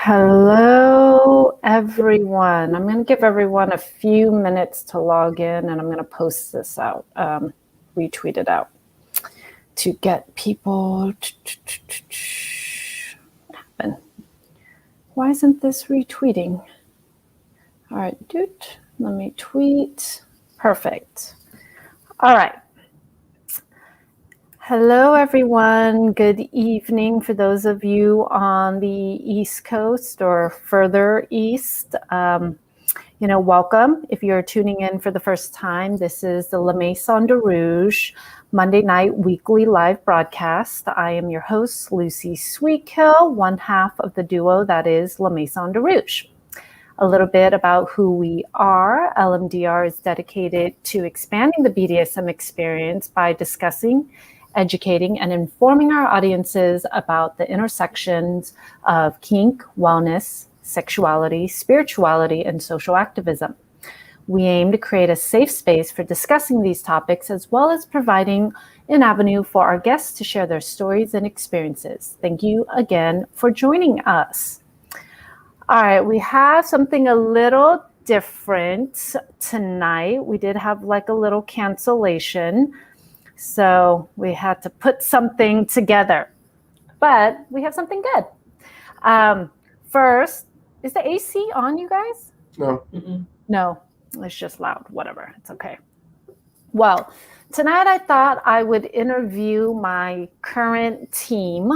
Hello, everyone. I'm going to give everyone a few minutes to log in, and I'm going to post this out, retweet it out to get people. What happened? Why isn't this retweeting? All right, dude, let me tweet. Perfect. All right. Hello, everyone. Good evening for those of you on the East Coast or further east. Welcome. If you're tuning in for the first time, this is the La Maison de Rouge Monday night weekly live broadcast. I am your host, Lucy Sweetkill, one half of the duo that is La Maison de Rouge. A little bit about who we are. LMDR is dedicated to expanding the BDSM experience by discussing, educating, and informing our audiences about the intersections of kink, wellness, sexuality, spirituality, and social activism. We aim to create a safe space for discussing these topics, as well as providing an avenue for our guests to share their stories and experiences. Thank you again for joining us. All right, we have something a little different tonight. We did have like a little cancellation, so we had to put something together, but we have something good. First, is the AC on, you guys? No. No, it's just loud, whatever, it's okay. Well, tonight I thought I would interview my current team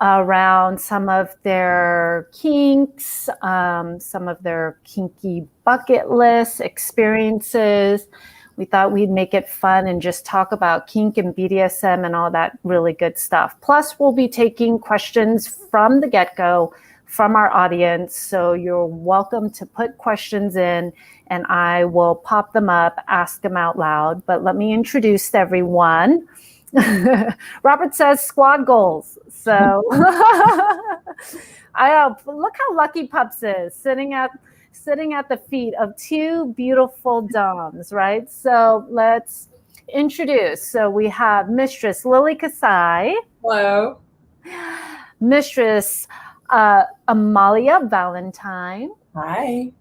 around some of their kinks, some of their kinky bucket list experiences. We thought we'd make it fun and just talk about kink and BDSM and all that really good stuff. Plus, we'll be taking questions from the get-go from our audience. So you're welcome to put questions in and I will pop them up, ask them out loud. But let me introduce everyone. Robert says squad goals. So look how lucky Pups is sitting at the feet of two beautiful doms, right? So let's introduce. So we have Mistress Lily Kasai. Hello. Mistress Amalia Valentine. Hi.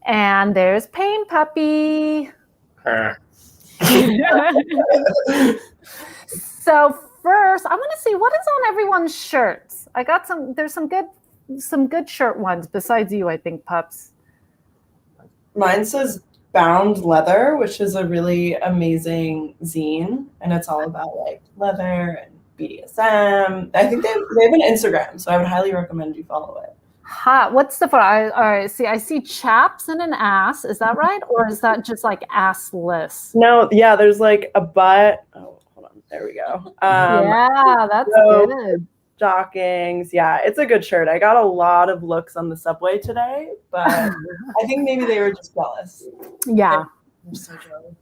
And there's Pain Puppy. So first, I want to see what is on everyone's shirts. I got there's some good shirt ones besides you, I think, Pups. Mine says Bound Leather, which is a really amazing zine, and it's all about like leather and BDSM. I think they have an Instagram, so I would highly recommend you follow it. Hot. What's the all right, see, I see chaps and an ass. Is that right? Or is that just like assless? No, yeah, there's like a butt. Oh, hold on. There we go. Yeah, that's good. Stockings. Yeah, it's a good shirt. I got a lot of looks on the subway today, but I think maybe they were just jealous. Yeah.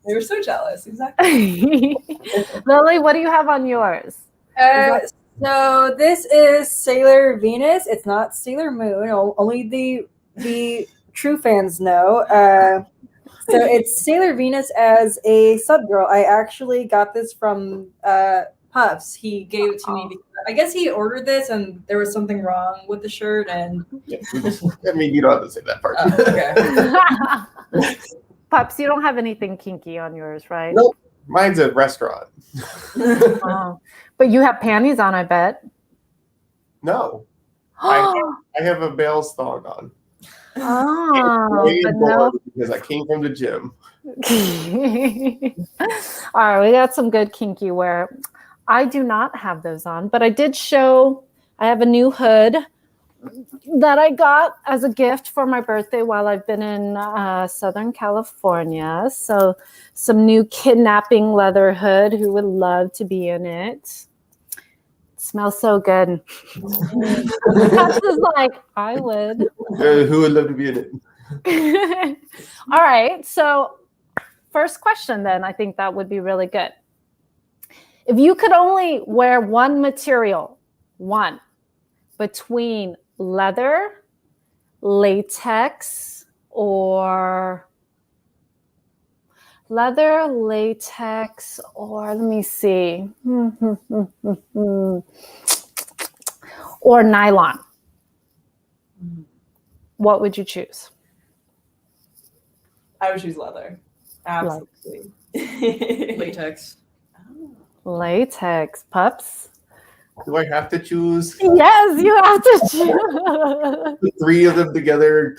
They were so jealous. Exactly. Lily, what do you have on yours? So this is Sailor Venus. It's not Sailor Moon. Only the true fans know. So it's Sailor Venus as a sub girl. I actually got this from Puffs. He gave it to me because I guess he ordered this and there was something wrong with the shirt. And Yeah, I mean, you don't have to say that part. Okay. Pups, you don't have anything kinky on yours, right? Nope. Mine's a restaurant. Oh. But you have panties on, I bet. No. I have a Bale's thong on. Oh, but no. Because I came from the gym. All right, we got some good kinky wear. I do not have those on, but I did show, I have a new hood that I got as a gift for my birthday while I've been in Southern California. So some new kidnapping leather hood. Who would love to be in it? It smells so good. That's just like, I would. Who would love to be in it? All right. So first question then, I think that would be really good. If you could only wear one material, between leather, latex, or leather, latex, or let me see, or nylon. what would you choose? I would choose leather. Absolutely. Latex. Latex. Pups? Do I have to choose Yes, you have to choose. the three of them together?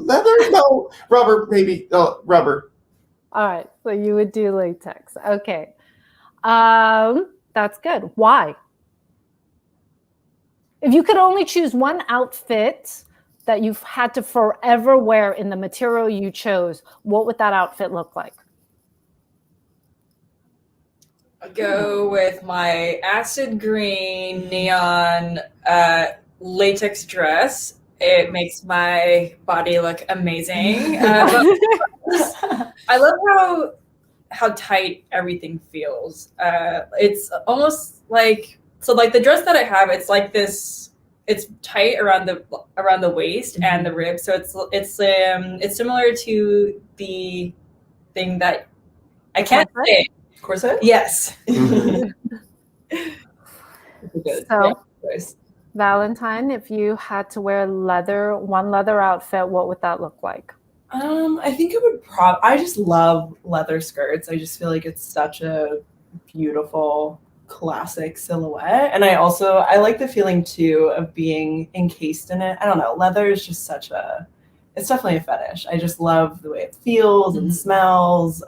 Leather? No. Rubber, maybe. Oh, rubber. All right, so you would do latex. Okay. That's good. Why? If you could only choose one outfit that you've had to forever wear in the material you chose, what would that outfit look like? I'll go with my acid green neon latex dress. It makes my body look amazing. I love how tight everything feels. It's almost like the dress that I have. It's like this. It's tight around the waist and the ribs. So it's similar to the thing that I can't say. Corset? Yes. So, Valentine, if you had to wear one leather outfit, what would that look like? I think it would I just love leather skirts. I just feel like it's such a beautiful classic silhouette. And I like the feeling too of being encased in it. I don't know. Leather is just it's definitely a fetish. I just love the way it feels and smells.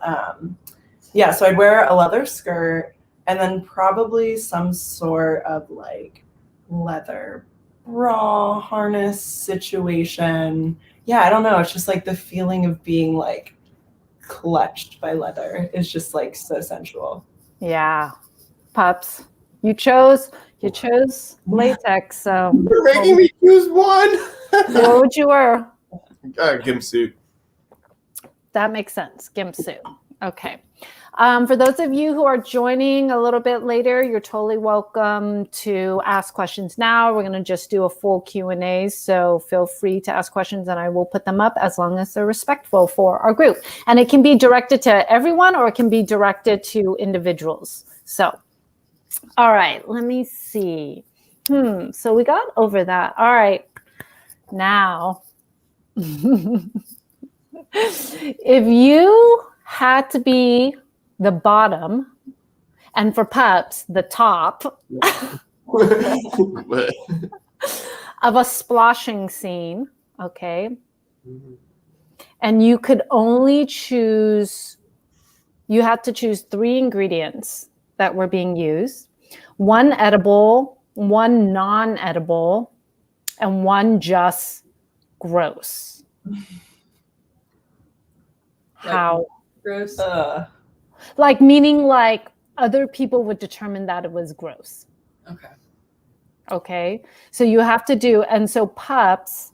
Yeah, so I'd wear a leather skirt and then probably some sort of like leather bra harness situation. Yeah, I don't know. It's just like the feeling of being like clutched by leather is just like so sensual. Yeah. Pups, you chose latex. So You're making me choose one. what would you wear? Gimp suit. That makes sense. Gimp suit. Okay. For those of you who are joining a little bit later, you're totally welcome to ask questions now. We're going to just do a full Q&A, so feel free to ask questions and I will put them up as long as they're respectful for our group. And it can be directed to everyone or it can be directed to individuals. So, all right, let me see. So we got over that. All right. Now, if you had to be the bottom, and for pups, the top of a splashing scene, okay? And you could only you had to choose 3 ingredients that were being used. 1 edible, 1 non-edible, and 1 just gross. How? Gross. Like meaning like other people would determine that it was gross. Okay. So you have to do, and so pups,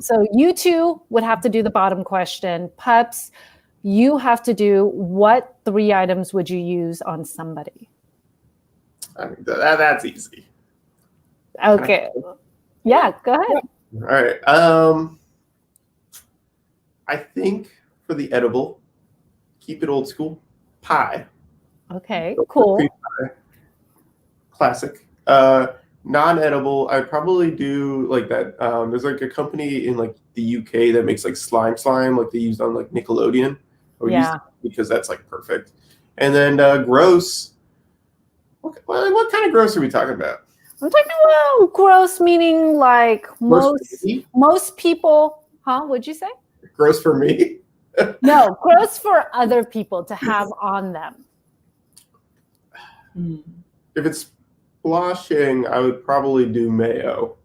so you two would have to do the bottom question. Pups, you have to do what 3 items would you use on somebody? I mean, that's easy. Okay. Yeah, go ahead. All right. I think for the edible, keep it old school. Pie. Okay, cool. Pie. Classic. Non-edible, I'd probably do like that. There's like a company in like the UK that makes like slime, like they used on like Nickelodeon. Because that's like perfect. And then gross. What kind of gross are we talking about? I'm talking about gross meaning like most people, huh? What'd you say? Gross for me? No, gross for other people to have on them. If it's splashing, I would probably do mayo.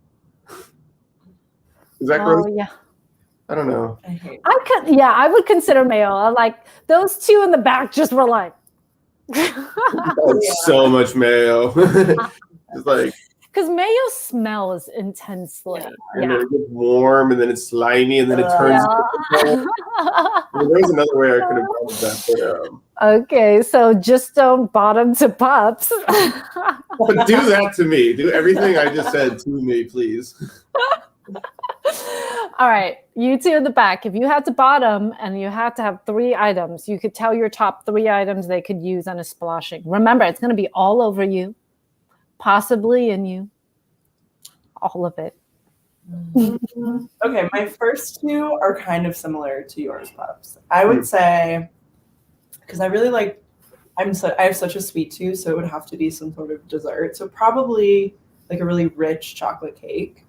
Is that gross? Yeah. I don't know. I would consider mayo. Like those 2 in the back just were like so much mayo. It's like because mayo smells intensely. And then it gets warm, and then it's slimy, and then it turns. There's another way I could have done that. Okay, so just don't bottom to pups. But do that to me. Do everything I just said to me, please. All right, you two in the back. If you had to bottom and you had to have 3 items, you could tell your top 3 items they could use on a splashing. Remember, it's going to be all over you, possibly in you, all of it. Okay, my first 2 are kind of similar to yours, Pups. I would say, because I really like, I have such a sweet tooth, so it would have to be some sort of dessert. So probably like a really rich chocolate cake.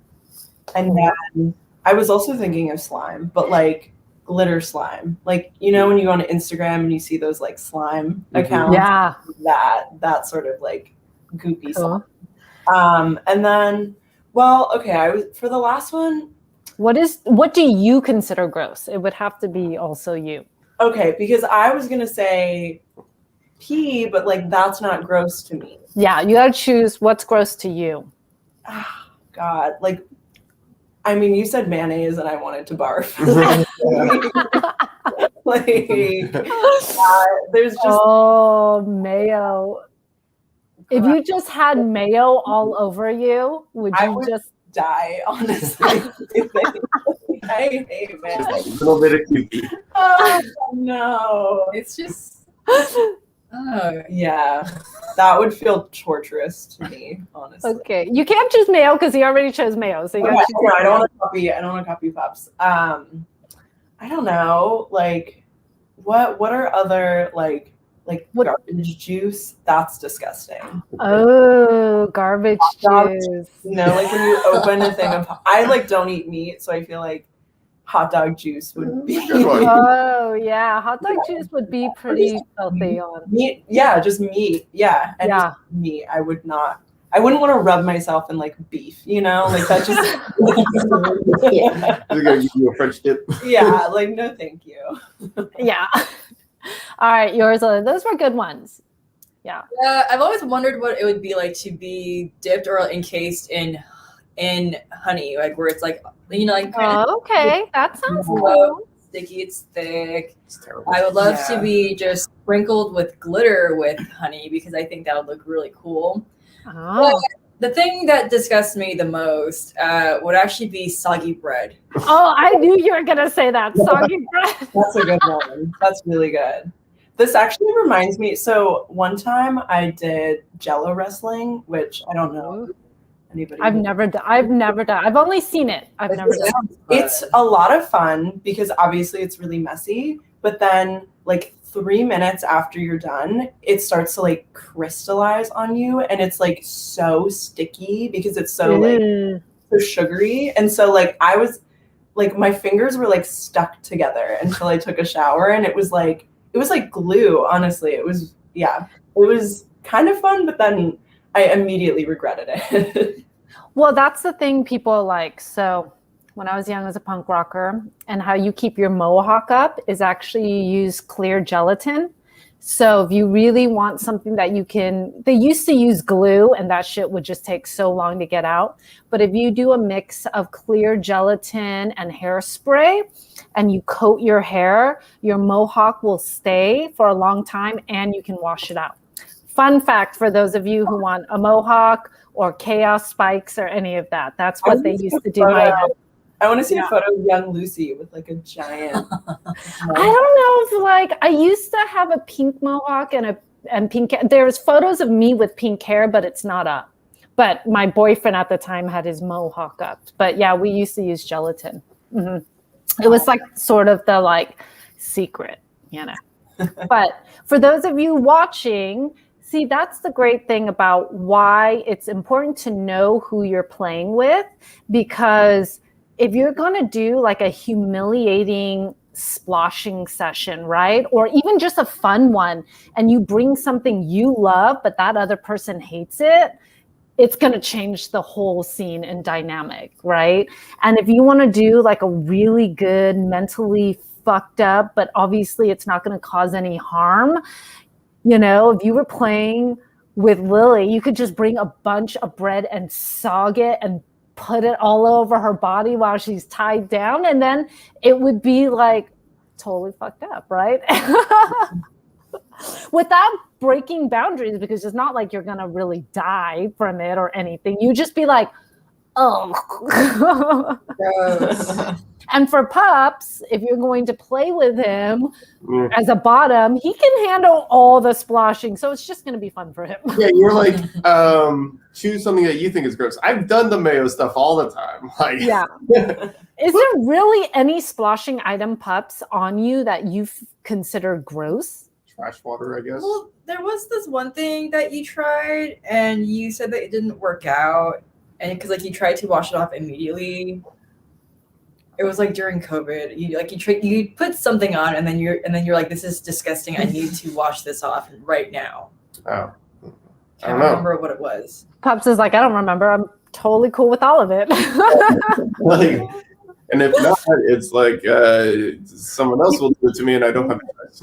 And then I was also thinking of slime, but like glitter slime. Like, you know, when you go on Instagram and you see those like slime accounts, Yeah, that sort of like goopy slime. And then, well, okay, for the last one. what do you consider gross? It would have to be also you. Okay, because I was gonna say pee, but like that's not gross to me. Yeah, you gotta choose what's gross to you. Oh, God, like, I mean, you said mayonnaise and I wanted to barf. There's just mayo. If you just had mayo all over you, would you just die? Honestly, I hate mayo. Just a little bit of kinky. Oh no, It's just. yeah, that would feel torturous to me, honestly. okay? You can't choose mayo because he already chose mayo, so you gotta choose. I don't want to copy Pops. I don't know, like what are other like garbage juice? That's disgusting. Oh, garbage juice. You know, like when you open a thing of, I like don't eat meat, so I feel like hot dog juice would be. Oh yeah, hot dog juice would be pretty filthy on meat. Yeah, just meat. Yeah, and yeah. just meat. I wouldn't want to rub myself in like beef. You know, like that just. They're gonna give you a French dip. Yeah, like no, thank you. Yeah. All right, yours. Those were good ones. Yeah. I've always wondered what it would be like to be dipped or encased in honey, like where it's like, you know, like Oh, okay, that sounds low, cool. sticky, it's thick. It's terrible. I would love to be just sprinkled with glitter with honey because I think that would look really cool. Oh. The thing that disgusts me the most would actually be soggy bread. Oh, I knew you were gonna say that. Soggy bread. That's a good one. That's really good. This actually reminds me. So one time I did Jello Wrestling, which I don't know anybody. I've never done. I've only seen it. I've never done. It's a lot of fun because obviously it's really messy, but then like 3 minutes after you're done, it starts to like crystallize on you, and it's like so sticky because it's so like so sugary, and so like I was like my fingers were like stuck together until I took a shower, and it was like glue. Honestly, it was kind of fun, but then I immediately regretted it. Well, that's the thing people like. So when I was young as a punk rocker, and how you keep your mohawk up is actually you use clear gelatin. So if you really want something that they used to use glue and that shit would just take so long to get out. But if you do a mix of clear gelatin and hairspray and you coat your hair, your mohawk will stay for a long time and you can wash it out. Fun fact for those of you who want a mohawk or chaos spikes or any of that. That's what they used to do. I want to see a photo of young Lucy with like a giant. I don't know if like I used to have a pink mohawk and pink. There's photos of me with pink hair, but it's not up. But my boyfriend at the time had his mohawk up. But yeah, we used to use gelatin. Mm-hmm. It was like sort of the like secret, you know. But for those of you watching, see, that's the great thing about why it's important to know who you're playing with, because if you're going to do like a humiliating splashing session, right? Or even just a fun one, and you bring something you love, but that other person hates it, it's going to change the whole scene and dynamic, right? And if you want to do like a really good, mentally fucked up, but obviously it's not going to cause any harm, you know, if you were playing with Lily, you could just bring a bunch of bread and sog it and put it all over her body while she's tied down, and then it would be like totally fucked up, right? Without breaking boundaries, because it's not like you're gonna really die from it or anything. You just be like, oh. And for pups, if you're going to play with him Yeah. as a bottom, he can handle all the splashing. So it's just going to be fun for him. Yeah, you're like, choose something that you think is gross. I've done the mayo stuff all the time. Like, Yeah. Is there really any splashing item, pups, on you that you consider gross? trash water, I guess. Well, there was this one thing that you tried, and you said that it didn't work out, and because like you tried to wash it off immediately. It was like during COVID. You put something on, and then you're like, this is disgusting. I need to wash this off right now. Oh, I Can't don't know. remember what it was. Pups is like, I don't remember. I'm totally cool with all of it. Like, and if not, it's like someone else will do it to me, and I don't have a choice.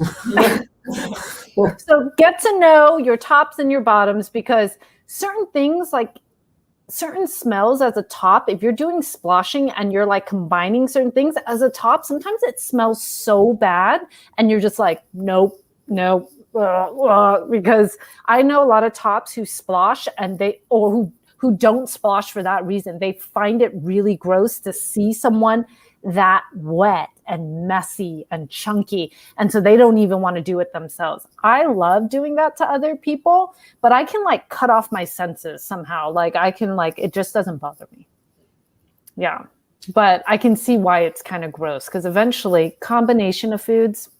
So get to know your tops and your bottoms, because certain things, like certain smells as a top, if you're doing splashing and you're like combining certain things as a top, sometimes it smells so bad and you're just like, nope, because I know a lot of tops who splash and who don't splash for that reason. They find it really gross to see someone that wet and messy and chunky, and so they don't even want to do it themselves. I love doing that to other people, but I can like cut off my senses somehow. Like I can like, it just doesn't bother me. Yeah, but I can see why it's kind of gross, because eventually combination of foods,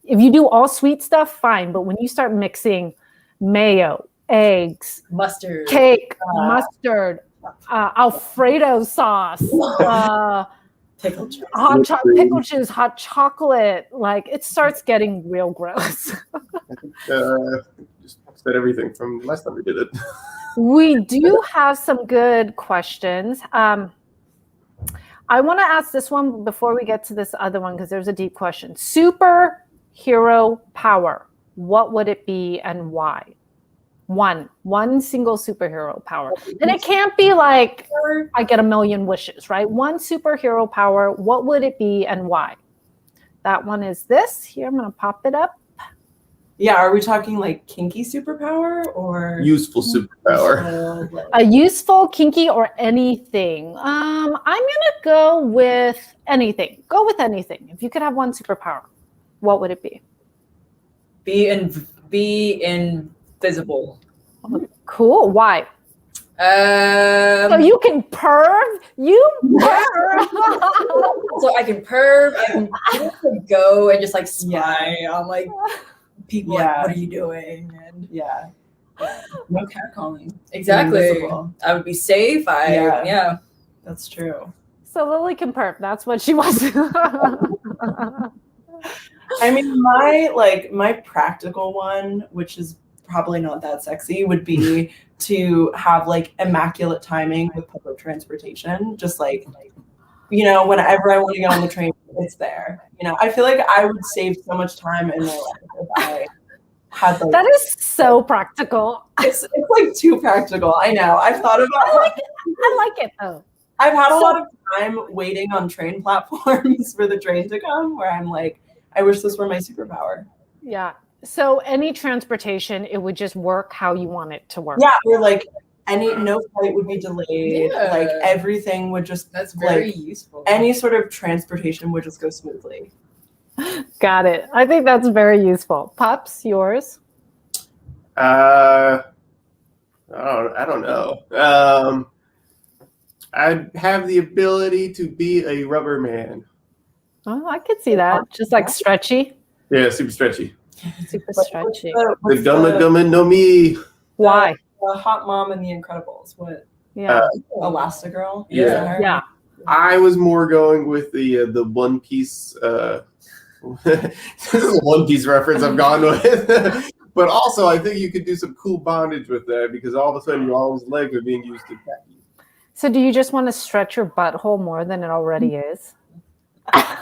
if you do all sweet stuff, fine, but when you start mixing mayo, eggs, Mustard, cake, mustard, Alfredo sauce, pickle juice. pickle juice, hot chocolate, like it starts getting real gross. Just said everything from last time we did it. We do have some good questions. I want to ask this one before we get to this other one, because there's a deep question. Superhero power, what would it be and why? One single superhero power. And it can't be like I get a million wishes, right? One superhero power, what would it be and why? That one is this. Here, I'm going to pop it up. Yeah, are we talking like kinky superpower or Useful superpower. A useful, kinky, or anything. I'm gonna go with anything. Go with anything. If you could have one superpower, what would it be? Be invisible. Cool. Why? So you can perv. You perv. So I can perv. I can go and just like spy on like people. Like, what are you doing? And no catcalling. exactly. Invisible. I would be safe. Yeah. That's true. So Lily can perv. That's what she wants. I mean, my practical one, which is probably not that sexy, would be to have like immaculate timing with public transportation. Just like, whenever I want to get on the train, it's there. I feel like I would save so much time in my life if I had like. That is so practical. It's like too practical. I know. I've thought about. I like it though. I've had a lot of time waiting on train platforms for the train to come, where I'm like, I wish this were my superpower. Yeah. So any transportation, it would just work how you want it to work. Yeah, or like no flight would be delayed. Yeah. Like everything would just That's very like, useful. any sort of transportation would just go smoothly. Got it. I think that's very useful. Pups, yours? I don't know. I'd have the ability to be a rubber man. Oh, I could see that. Just like stretchy. Yeah, super stretchy. Super stretchy. The gumma no me. Why? The hot mom and the Incredibles. What? Yeah. Elastigirl? Yeah. Is that her? Yeah. I was more going with the One Piece. This is a One Piece reference I've gone with. But also, I think you could do some cool bondage with that, because all of a sudden, all his legs are being used to attack you. So do you just want to stretch your butthole more than it already is?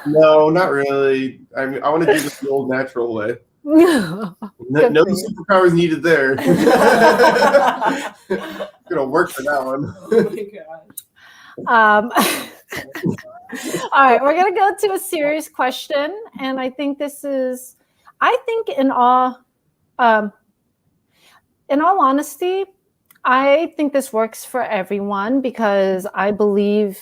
No, not really. I mean, I want to do this the old natural way. Good No for you. superpowers needed there. Gonna work for that one. Oh my gosh. All right, we're gonna go to a serious question, and I think in all honesty, I think this works for everyone, because I believe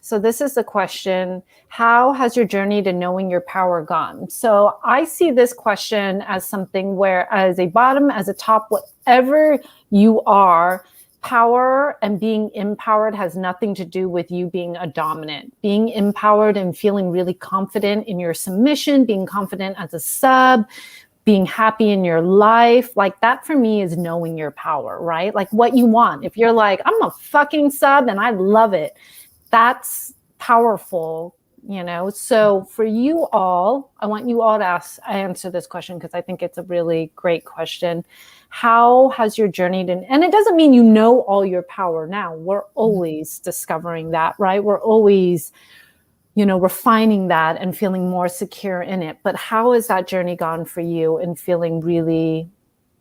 So this is the question: how has your journey to knowing your power gone? So I see this question as something where, as a bottom, as a top, whatever you are, power and being empowered has nothing to do with you being a dominant. Being empowered and feeling really confident in your submission, being confident as a sub, being happy in your life, like that for me is knowing your power, right? Like what you want. If you're like, I'm a fucking sub and I love it, that's powerful, you know? So for you all, I want you all to answer this question because I think it's a really great question. How has your journey been? And it doesn't mean you know all your power now. We're always discovering that, right? We're always, you know, refining that and feeling more secure in it. But how has that journey gone for you in feeling really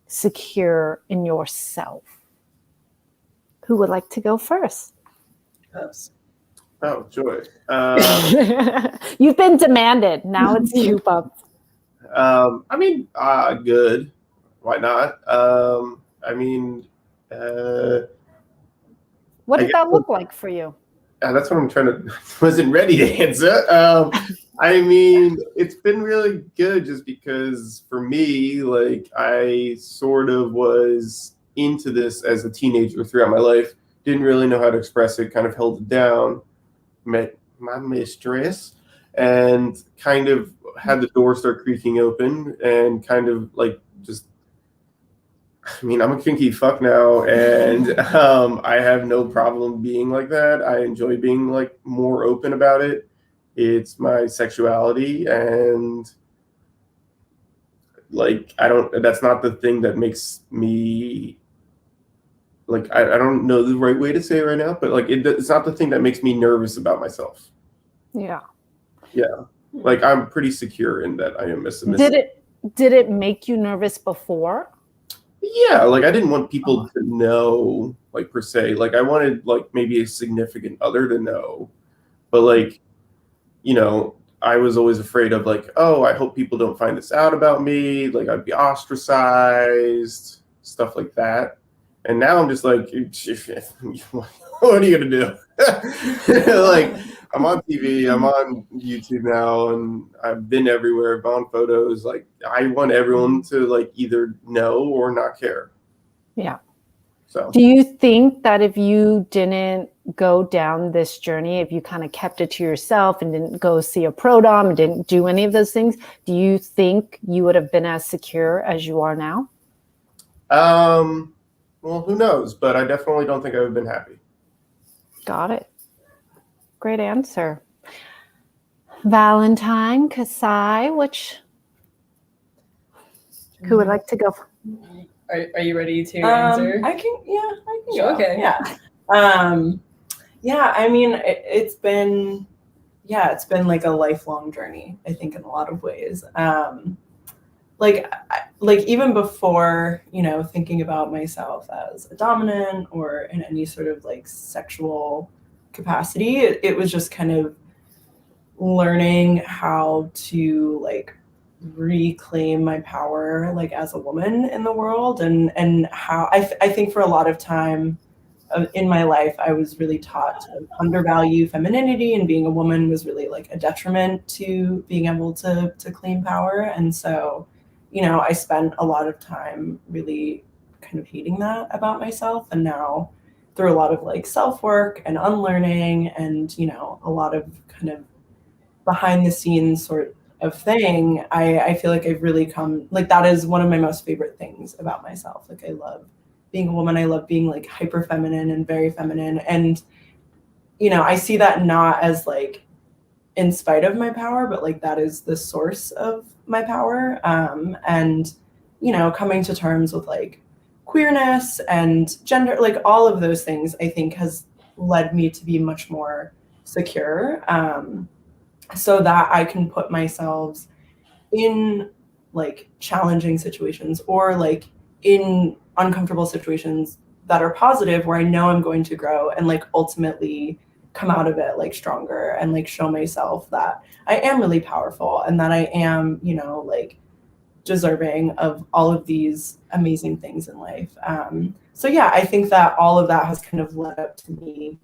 secure in yourself? Who would like to go first? Oops. Oh, joy. You've been demanded. Now it's you, Bub. I mean, good. Why not? I mean, What did that look like for you? that's what I'm trying to. Wasn't ready to answer. I mean, it's been really good just because for me, like, I sort of was into this as a teenager throughout my life. Didn't really know how to express it. Kind of held it down. Met my mistress and kind of had the door start creaking open and kind of like just. I mean, I'm a kinky fuck now, and I have no problem being like that. I enjoy being like more open about it. It's my sexuality, and like that's not the thing that makes me like I don't know the right way to say it right now, but like it's not the thing that makes me nervous about myself. Yeah. Like I'm pretty secure in that I am a submissive. Did it make you nervous before? Yeah, like I didn't want people to know, like per se. Like I wanted like maybe a significant other to know, but like, you know, I was always afraid of like, oh, I hope people don't find this out about me. Like I'd be ostracized, stuff like that. And now I'm just like, what are you gonna do? Like I'm on TV, I'm on YouTube now, and I've been everywhere, I've on photos. Like I want everyone to like either know or not care. Yeah. So do you think that if you didn't go down this journey, if you kind of kept it to yourself and didn't go see a pro dom and didn't do any of those things, do you think you would have been as secure as you are now? Well, who knows? But I definitely don't think I would have been happy. Got it. Great answer. Valentine, Kasai, who would like to go? Are you ready to answer? I can Sure, go. okay. Yeah. I mean, it's been like a lifelong journey, I think, in a lot of ways. Like even before, you know, thinking about myself as a dominant or in any sort of like sexual capacity, it was just kind of learning how to like reclaim my power like as a woman in the world, and how I think for a lot of time in my life I was really taught to undervalue femininity, and being a woman was really like a detriment to being able to claim power. And so, you know, I spent a lot of time really kind of hating that about myself, and now through a lot of like self-work and unlearning and, you know, a lot of kind of behind the scenes sort of thing, I feel like I've really come, like that is one of my most favorite things about myself. Like I love being a woman. I love being like hyper feminine and very feminine. And, you know, I see that not as like in spite of my power, but like that is the source of my power. And, you know, coming to terms with like queerness and gender, like all of those things, I think has led me to be much more secure, so that I can put myself in like challenging situations or like in uncomfortable situations that are positive, where I know I'm going to grow and like ultimately come out of it like stronger, and like show myself that I am really powerful and that I am, you know, like deserving of all of these amazing things in life. So yeah, I think that all of that has kind of led up to me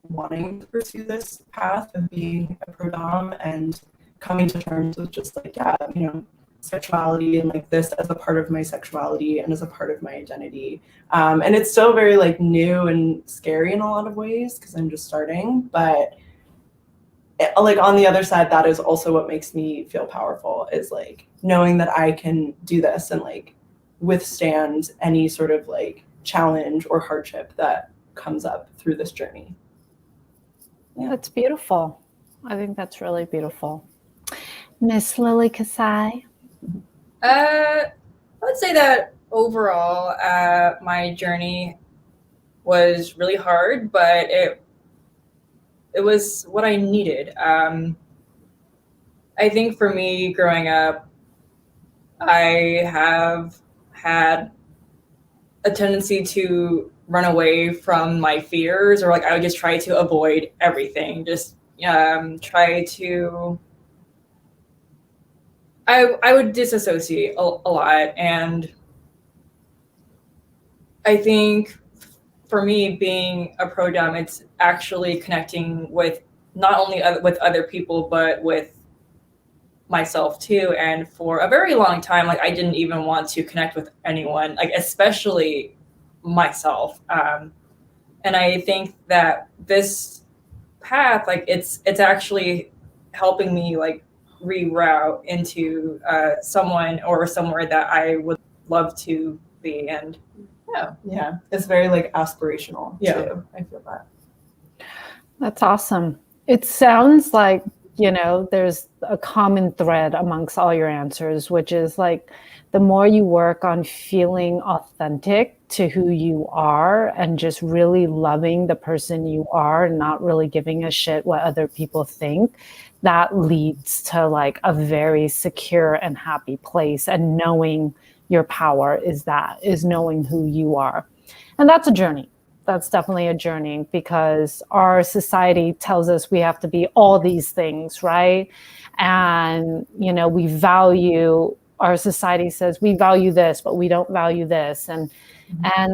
wanting to pursue this path of being a pro dom and coming to terms with just like, yeah, you know, sexuality and like this as a part of my sexuality and as a part of my identity. And it's still very like new and scary in a lot of ways because I'm just starting, but like on the other side, that is also what makes me feel powerful, is like knowing that I can do this and like withstand any sort of like challenge or hardship that comes up through this journey. Yeah. That's beautiful. I think that's really beautiful. Miss Lily Kasai. I would say that overall, my journey was really hard, but it was what I needed. I think for me, growing up, I have had a tendency to run away from my fears, or like I would just try to avoid everything. Just try to. I would disassociate a lot, and I think for me, being a pro dom, it's actually connecting with not only with other people, but with myself too. And for a very long time, like I didn't even want to connect with anyone, like especially myself. And I think that this path, like it's actually helping me like reroute into someone or somewhere that I would love to be. And yeah, it's very like aspirational too. I feel that. That's awesome. It sounds like, you know, there's a common thread amongst all your answers, which is like the more you work on feeling authentic to who you are and just really loving the person you are and not really giving a shit what other people think, that leads to like a very secure and happy place. And knowing your power is knowing who you are. And that's a journey. That's definitely a journey, because our society tells us we have to be all these things, right? And, you know, our society says we value this, but we don't value this. And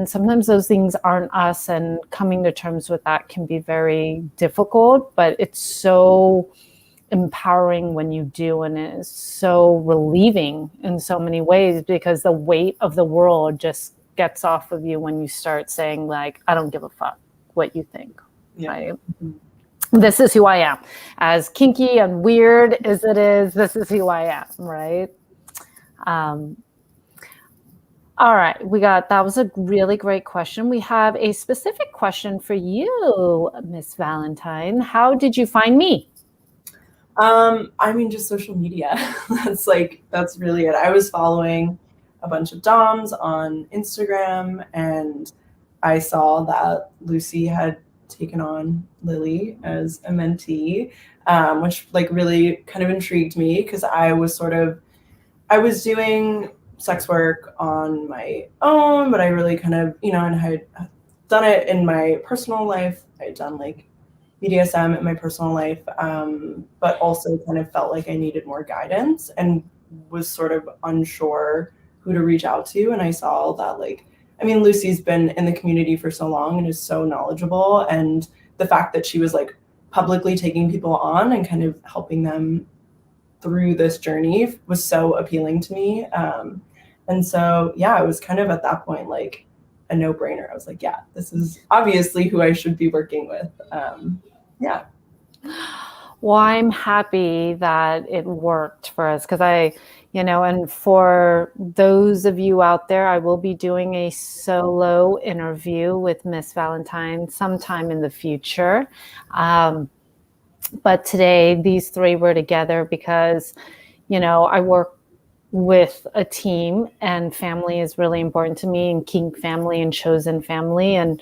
sometimes those things aren't us, and coming to terms with that can be very difficult, but it's so empowering when you do, and it is so relieving in so many ways, because the weight of the world just gets off of you when you start saying like, I don't give a fuck what you think. Right? This is who I am. As kinky and weird as it is, this is who I am, right? All right, that was a really great question. We have a specific question for you, Miss Valentine. How did you find me? I mean, just social media. That's really it. I was following a bunch of doms on Instagram, and I saw that Lucy had taken on Lily as a mentee, which like really kind of intrigued me, because I was doing sex work on my own, but I really kind of, you know, and I had done it in my personal life. I had done like Bdsm in my personal life, but also kind of felt like I needed more guidance and was sort of unsure who to reach out to. And I saw that, like, I mean, Lucy's been in the community for so long and is so knowledgeable. And the fact that she was like publicly taking people on and kind of helping them through this journey was so appealing to me. And so, yeah, it was kind of at that point, like a no-brainer. I was like, yeah, this is obviously who I should be working with. Yeah. Well, I'm happy that it worked for us, because and for those of you out there, I will be doing a solo interview with Miss Valentine sometime in the future. But today, these three were together because, you know, I work with a team, and family is really important to me, and Kink family and chosen family. And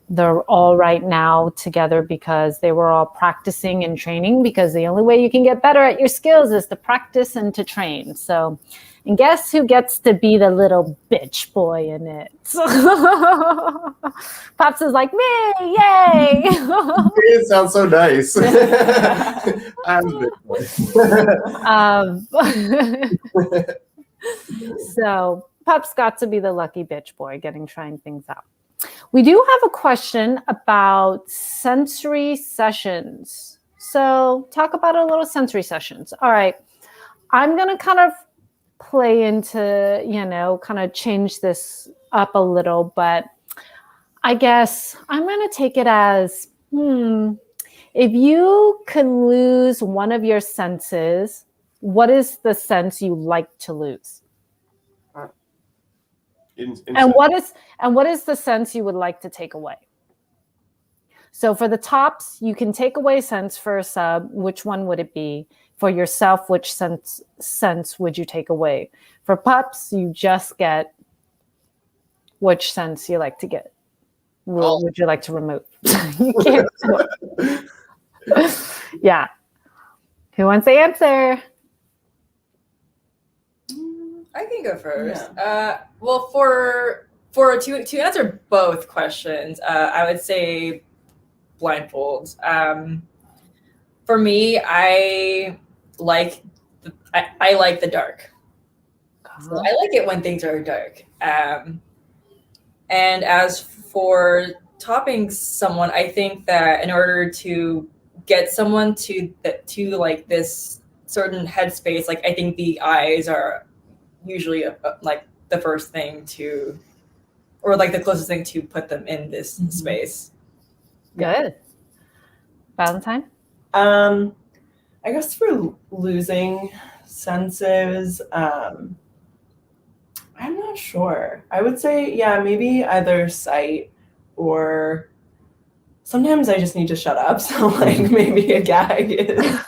they're all right now together because they were all practicing and training, because the only way you can get better at your skills is to practice and to train. So, and guess who gets to be the little bitch boy in it? Pops is like, me, yay! It sounds so nice. I'm a bit So Pops got to be the lucky bitch boy, trying things out. We do have a question about sensory sessions. So talk about a little sensory sessions. All right. I'm going to kind of play into, kind of change this up a little, but I guess I'm going to take it as, if you could lose one of your senses, what is the sense you like to lose? And what is the sense you would like to take away? So for the tops, you can take away sense for a sub. Which one would it be? For yourself, which sense would you take away? For pups, you just get which sense you like to get. What would you like to remove? You can't. Yeah. Who wants to answer? I can go first. Yeah. Well, to answer both questions, I would say blindfolds. For me, I like the dark. So I like it when things are dark. And as for topping someone, I think that in order to get someone to like this certain headspace, like I think the eyes are usually like the first thing to, or like the closest thing to put them in this space. Good. Valentine? I guess for losing senses, I'm not sure. I would say, yeah, maybe either sight or sometimes I just need to shut up. So like maybe a gag is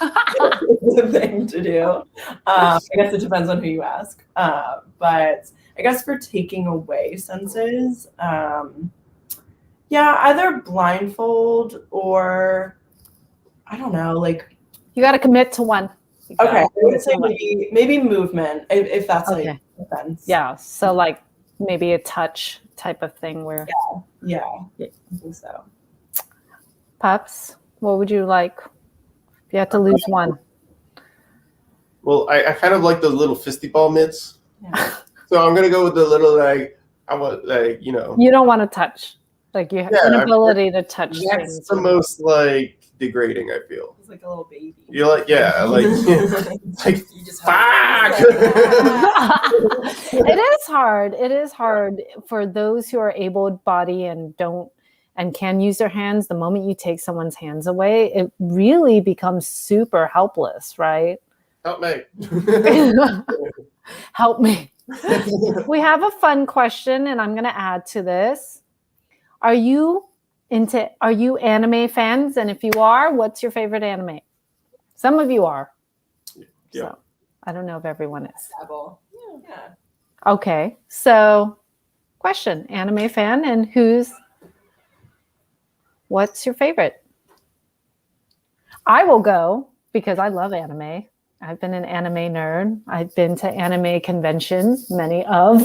the thing to do. I guess it depends on who you ask. But I guess for taking away senses, yeah, either blindfold or I don't know, like you got to commit to one. Okay, I would say maybe movement if that's like a sense. Yeah, so like maybe a touch type of thing where. Yeah, I think so. Pups, what would you like if you had to lose one? Well, I kind of like those little fisty ball mitts. Yeah. So I'm gonna go with the little I want You don't want to touch. Like you have inability to touch that's things. That's the most degrading, I feel. He's like a little baby. You're like, like you just fuck. It is hard. It is hard for those who are able-bodied and can use their hands. The moment you take someone's hands away, it really becomes super helpless, right? Help me. Help me. We have a fun question, and I'm going to add to this. Are you anime fans? And if you are, what's your favorite anime? Some of you are. Yeah. So, I don't know if everyone is. Yeah. Okay. So, question, anime fan, and what's your favorite? I will go because I love anime. I've been an anime nerd. I've been to anime conventions, many of,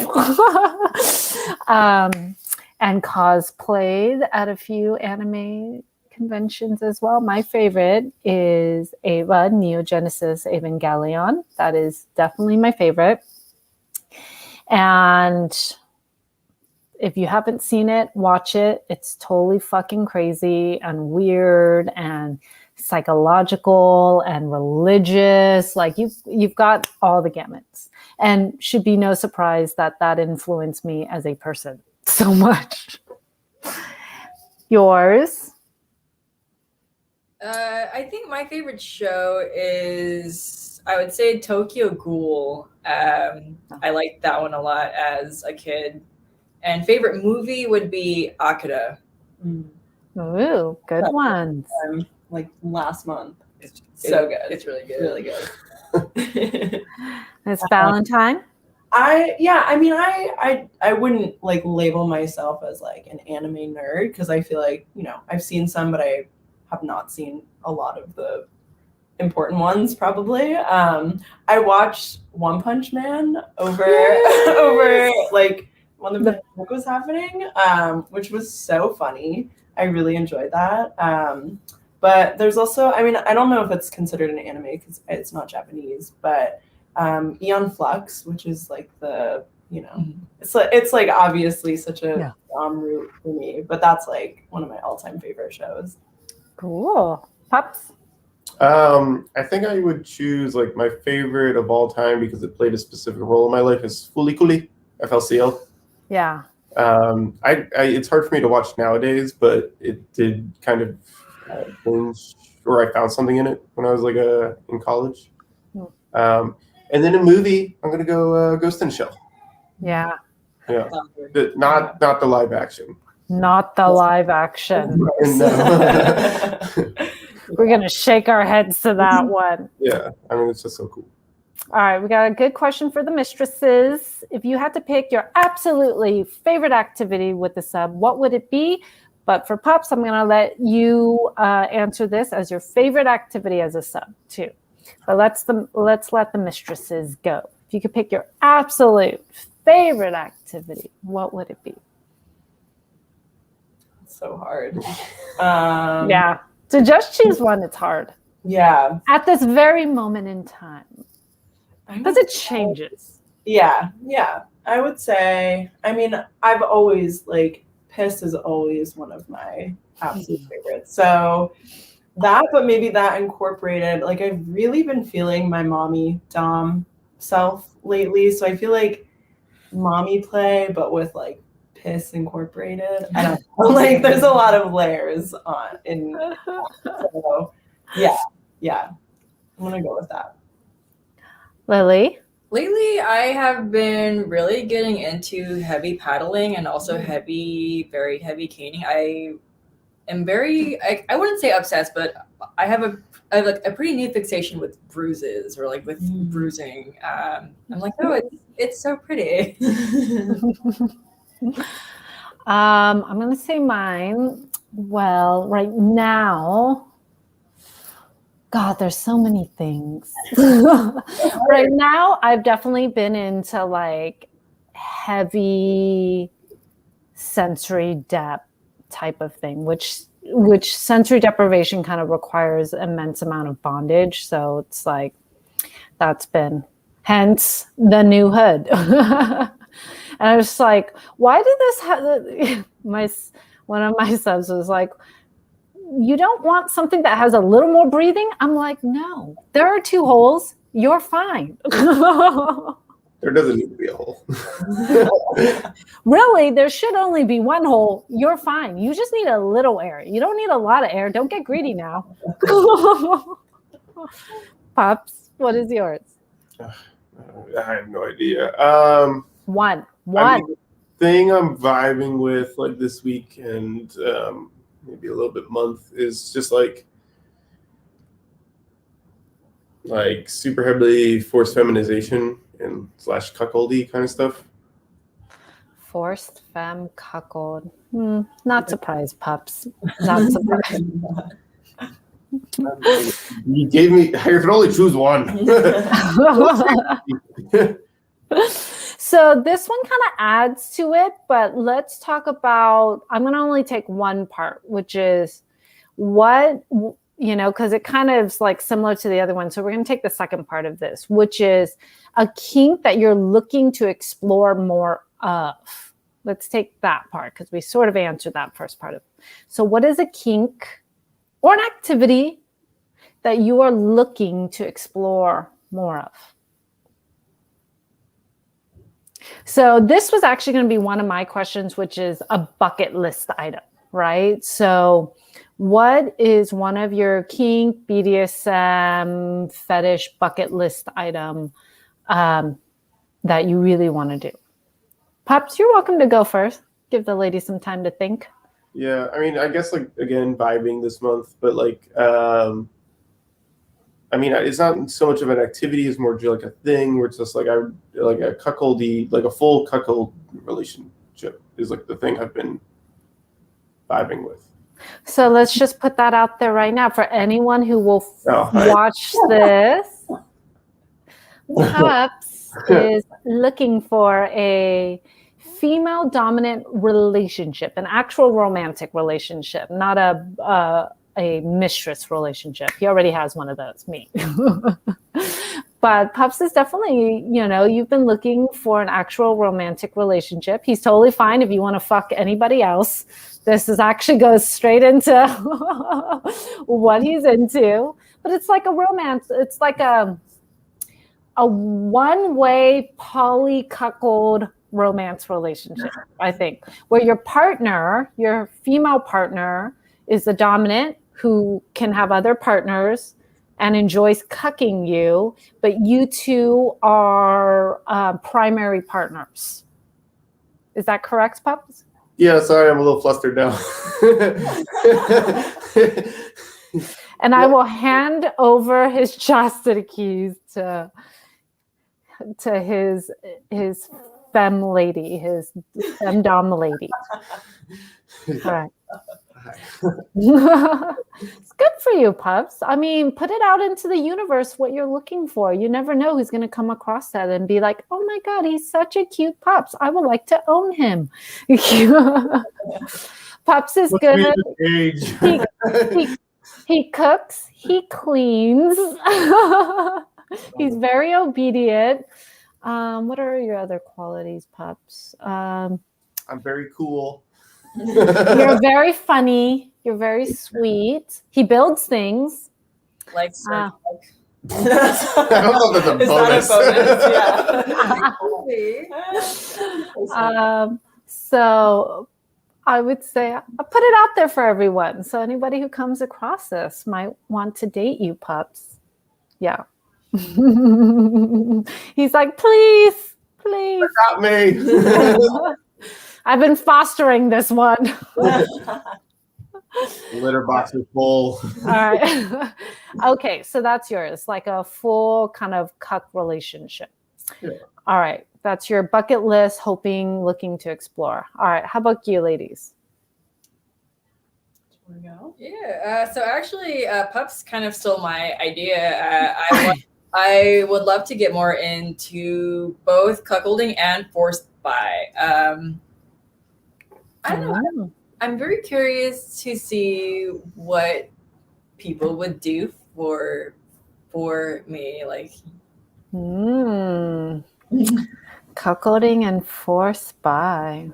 and cosplayed at a few anime conventions as well. My favorite is Eva, Neo Genesis Evangelion. That is definitely my favorite. And if you haven't seen it, watch it. It's totally fucking crazy and weird and psychological and religious. Like you've got all the gamuts, and should be no surprise that influenced me as a person so much. Yours? I think my favorite show is, I would say, Tokyo Ghoul. I liked that one a lot as a kid. And favorite movie would be Akira. Ooh, good ones. Like last month. It's so good. It's really good. Really good. It's Valentine. I wouldn't like label myself as like an anime nerd because I feel like, I've seen some, but I have not seen a lot of the important ones probably. I watched One Punch Man over like when the book was happening, which was so funny. I really enjoyed that. But there's also, I don't know if it's considered an anime because it's not Japanese, but Aeon Flux, which is like the you know, it's like obviously such a dumb route for me, but that's like one of my all-time favorite shows. Cool. Pops? I think I would choose like my favorite of all time because it played a specific role in my life is Fooly Cooly, FLCL. Yeah. It's hard for me to watch nowadays, but it did kind of binge, or I found something in it when I was like in college. And then a movie, I'm gonna go Ghost in the Shell. Yeah. Yeah, not the live action. Not the live action. No. We're gonna shake our heads to that one. Yeah, I mean it's just so cool. All right, we got a good question for the mistresses. If you had to pick your absolutely favorite activity with the sub, what would it be? But for Pops, I'm going to let you answer this as your favorite activity as a sub too. But let's let the mistresses go. If you could pick your absolute favorite activity, what would it be? It's so hard. Yeah, to just choose one, it's hard. Yeah. At this very moment in time. Because it changes. Yeah. I would say, I mean, I've always like piss is always one of my absolute favorites. So that, but maybe that incorporated, like I've really been feeling my mommy dom self lately. So I feel like mommy play, but with like piss incorporated. I don't know. Like there's a lot of layers in. So yeah. I'm gonna go with that. Lily? Lately, I have been really getting into heavy paddling and also very heavy caning. I am I wouldn't say obsessed, but I have a pretty neat fixation with bruises or like with bruising. I'm like, oh, it's so pretty. I'm going to say mine. Well, right now, God, there's so many things. Right now, I've definitely been into like heavy sensory depth type of thing, which sensory deprivation kind of requires immense amount of bondage. So it's like, that's been hence the new hood. And I was like, why did this have one of my subs was like, you don't want something that has a little more breathing? I'm like, no, there are 2 holes. You're fine. There doesn't need to be a hole. Really, there should only be 1 hole. You're fine. You just need a little air. You don't need a lot of air. Don't get greedy now. Pops, what is yours? I have no idea. One. I mean, the thing I'm vibing with like this week and maybe a little bit month is just like super heavily forced feminization and / cuckoldy kind of stuff. Forced femme cuckold. Not surprised, Pups. Not surprised. You gave me, I can only choose one. So this one kind of adds to it, but let's talk about, I'm going to only take one part, which is what, because it kind of is like similar to the other one. So we're going to take the second part of this, which is a kink that you're looking to explore more of. Let's take that part because we sort of answered that first part of it. So what is a kink or an activity that you are looking to explore more of? So this was actually going to be one of my questions, which is a bucket list item, right? So what is one of your kink, BDSM, fetish bucket list item that you really want to do? Pops, you're welcome to go first. Give the ladies some time to think. Yeah, I mean, I guess like again vibing this month, but like I mean, it's not so much of an activity; it's more like a thing where it's just like like a cuckoldy, like a full cuckold relationship is like the thing I've been vibing with. So let's just put that out there right now for anyone who will watch this. Pops is looking for a female dominant relationship, an actual romantic relationship, not a mistress relationship. He already has one of those, me. But Pups is definitely, you've been looking for an actual romantic relationship. He's totally fine if you want to fuck anybody else. This actually goes straight into what he's into. But it's like a romance. It's like a one-way poly-cuckold romance relationship, I think, where your female partner, is the dominant who can have other partners and enjoys cucking you, but you two are primary partners. Is that correct, Pups? Yeah, sorry, I'm a little flustered now. And I will hand over his chastity keys to his femme lady, his femdom lady. All right. It's good for you, Pups. I mean, put it out into the universe what you're looking for. You never know who's going to come across that and be like, oh my God, he's such a cute Pups. I would like to own him. Pups is good. He cooks. He cleans. He's very obedient. What are your other qualities, Pups? I'm very cool. You're very funny. You're very sweet. He builds things. Like, I don't know if that's a bonus. Yeah. So I would say I put it out there for everyone. So anybody who comes across this might want to date you, Pups. Yeah. He's like, please. Got me. I've been fostering this one. Litter box is full. All right. Okay, so that's yours, like a full kind of cuck relationship. Yeah. All right, that's your bucket list, looking to explore. All right, how about you, ladies? Yeah. So actually, Pups kind of stole my idea. I would love to get more into both cuckolding and forced bi. I don't know. I'm very curious to see what people would do for me. Like, cuckolding and forced bi.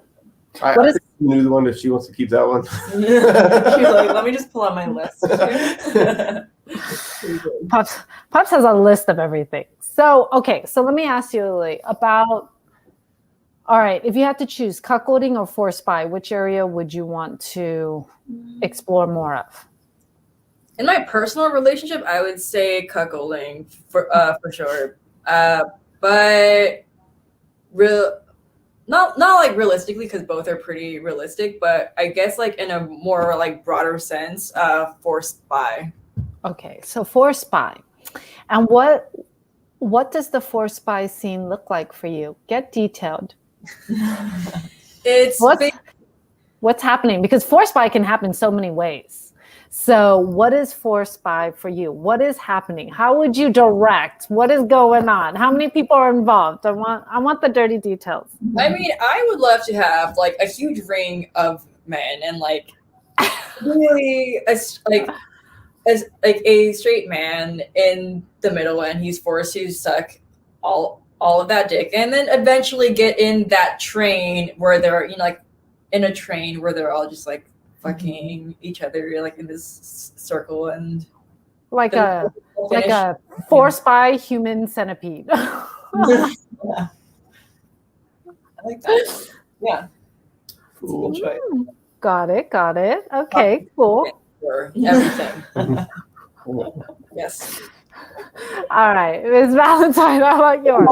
I think you knew the one if she wants to keep that one. She's like, let me just pull out my list. Pops has a list of everything. So, okay, so let me ask you, Lily, about, all right, if you had to choose cuckolding or forced bi, which area would you want to explore more of? In my personal relationship, I would say cuckolding for sure. But not like realistically, because both are pretty realistic, but I guess like in a more like broader sense, forced bi. Okay, so forced bi. And what does the forced bi scene look like for you? Get detailed. What's happening? Because forced bi can happen so many ways. So what is forced bi for you? What is happening? How would you direct? What is going on? How many people are involved? I want the dirty details. I mean, I would love to have like a huge ring of men and like really as a straight man in the middle, and he's forced to suck all of that dick, and then eventually get in that train where they're like in a train where they're all just like fucking each other like in this circle, and like a forced bi human centipede. I like that. Yeah. That's a good choice. Got it. Okay, cool. For everything. Yes. All right, Ms. Valentine, how about yours?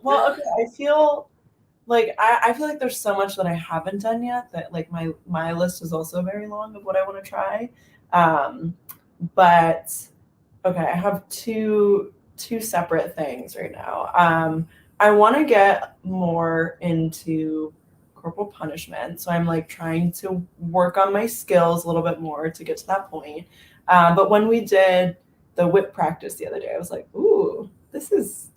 Well, okay, I feel like there's so much that I haven't done yet that like my list is also very long of what I want to try. But okay, I have two separate things right now. I want to get more into corporal punishment, so I'm like trying to work on my skills a little bit more to get to that point. But when we did the whip practice the other day, I was like, ooh, this is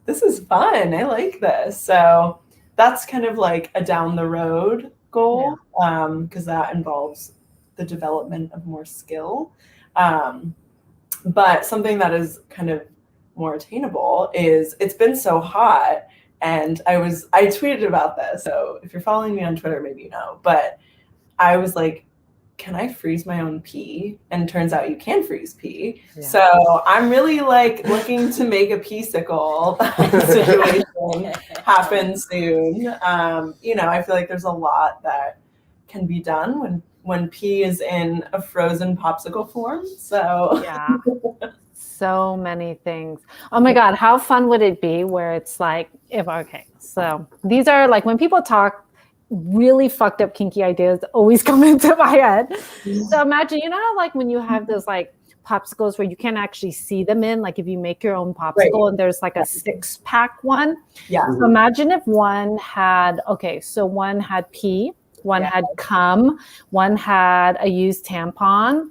fun. I like this. So that's kind of like a down the road goal, because that involves the development of more skill. But something that is kind of more attainable is it's been so hot. And I tweeted about this. So if you're following me on Twitter, maybe you know, but I was like, can I freeze my own pee? And turns out you can freeze pee. Yeah. So I'm really like looking to make a pee-sicle situation happen soon. I feel like there's a lot that can be done when pee is in a frozen popsicle form. So yeah. So many things. Oh my God, how fun would it be where it's like, so these are like when people talk, really fucked up kinky ideas always come into my head. So imagine, how like when you have those like popsicles where you can't actually see them in, like if you make your own popsicle and there's like a 6-pack one. Yeah. So imagine if one had pee, one had cum, one had a used tampon,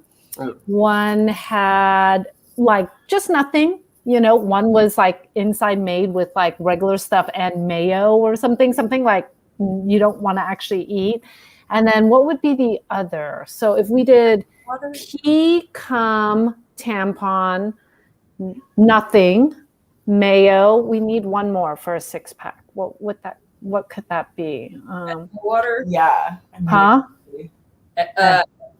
one had like just nothing, one was like inside made with like regular stuff and mayo or something like you don't want to actually eat. And then what would be the other? So if we did pee, cum, tampon, nothing, mayo, we need one more for a 6-pack. What could that be? Water. Yeah. Huh?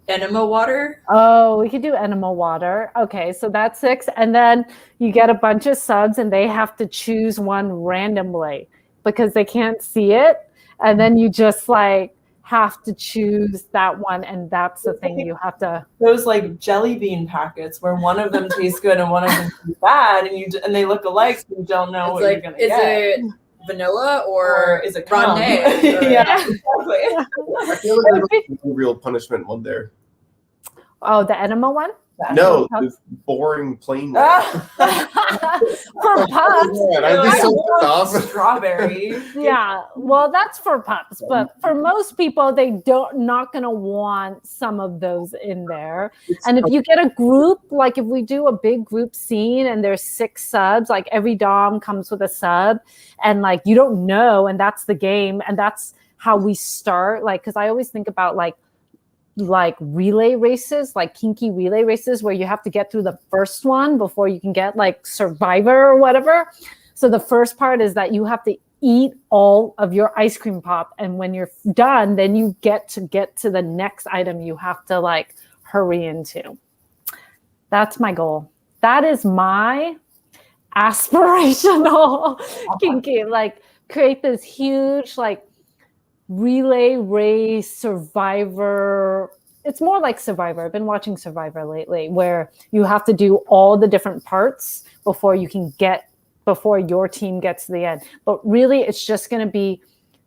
Enema water. Oh, we could do enema water. Okay, so that's 6. And then you get a bunch of subs and they have to choose one randomly because they can't see it. And then you just like have to choose that one. And that's the thing you have to. Those like jelly bean packets where one of them tastes good and one of them tastes bad and they look alike, so you don't know what you're going to get. Is it vanilla or is it grande? Yeah, exactly. I feel like there's no real punishment one there. Oh, the enema one? No, the boring plain one. For pups. I'd be so pissed off. Strawberry. Yeah, well, that's for pups, but for most people, they not going to want some of those in there. And if you get a group, like if we do a big group scene and there's 6 subs, like every dom comes with a sub, and like you don't know, and that's the game, and that's how we start. Like, because I always think about like relay races, like kinky relay races, where you have to get through the first one before you can get like Survivor or whatever. So the first part is that you have to eat all of your ice cream pop, and when you're done, then you get to the next item you have to like hurry into. That's my goal. That is my aspirational kinky, like create this huge like relay race Survivor. It's more like Survivor. I've been watching Survivor lately, where you have to do all the different parts before your team gets to the end. But really, it's just going to be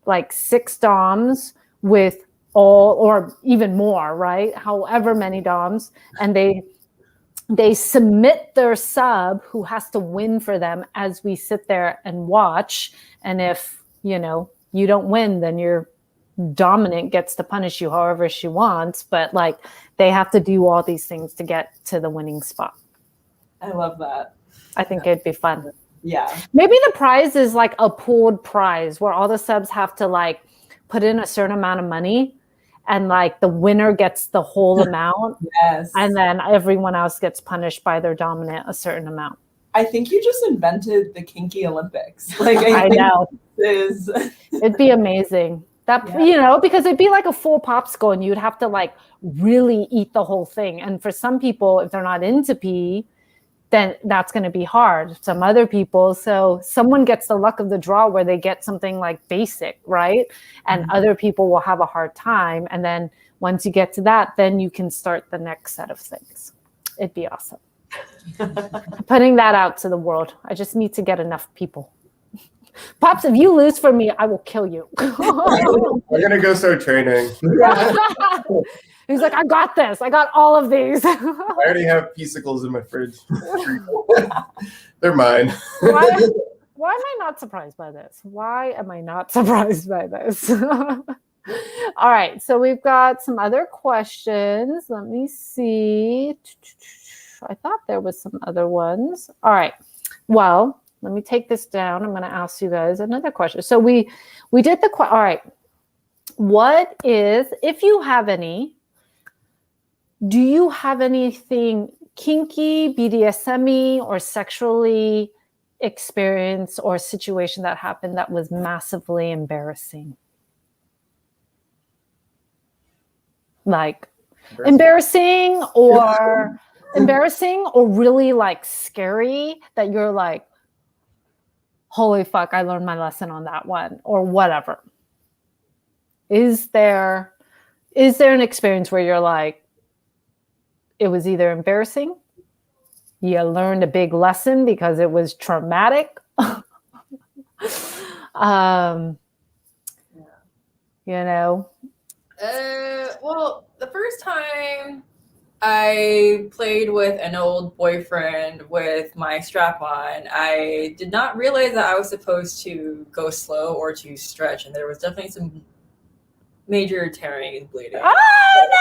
like 6 doms with all, or even more, right? However many doms, and they submit their sub who has to win for them as we sit there and watch. And if you don't win, then your dominant gets to punish you however she wants, but like they have to do all these things to get to the winning spot. I love that. I think it'd be fun. Yeah. Maybe the prize is like a pooled prize where all the subs have to like put in a certain amount of money, and like the winner gets the whole amount. Yes. And then everyone else gets punished by their dominant a certain amount. I think you just invented the kinky Olympics. Like I know. It'd be amazing. That, because it'd be like a full popsicle and you'd have to like really eat the whole thing. And for some people, if they're not into pee, then that's going to be hard. Some other people, so someone gets the luck of the draw where they get something like basic, right? And other people will have a hard time. And then once you get to that, then you can start the next set of things. It'd be awesome. Putting that out to the world. I just need to get enough people. Pops, if you lose for me, I will kill you. I'm gonna go start training. He's like, I got this. I got all of these. I already have piecicles in my fridge. They're mine. Why am I not surprised by this? All right, so we've got some other questions. Let me see. I thought there was some other ones. All right. Well, let me take this down. I'm going to ask you guys another question. So we did all right. What is, if you have any, do you have anything kinky, BDSM or sexually experience or situation that happened that was massively embarrassing? Like embarrassing or really like scary that you're like, holy fuck, I learned my lesson on that one, or whatever. Is there an experience where you're like, it was either embarrassing, you learned a big lesson because it was traumatic, you know? Well, the first time I played with an old boyfriend with my strap on, I did not realize that I was supposed to go slow or to stretch, and there was definitely some major tearing and bleeding. Oh no!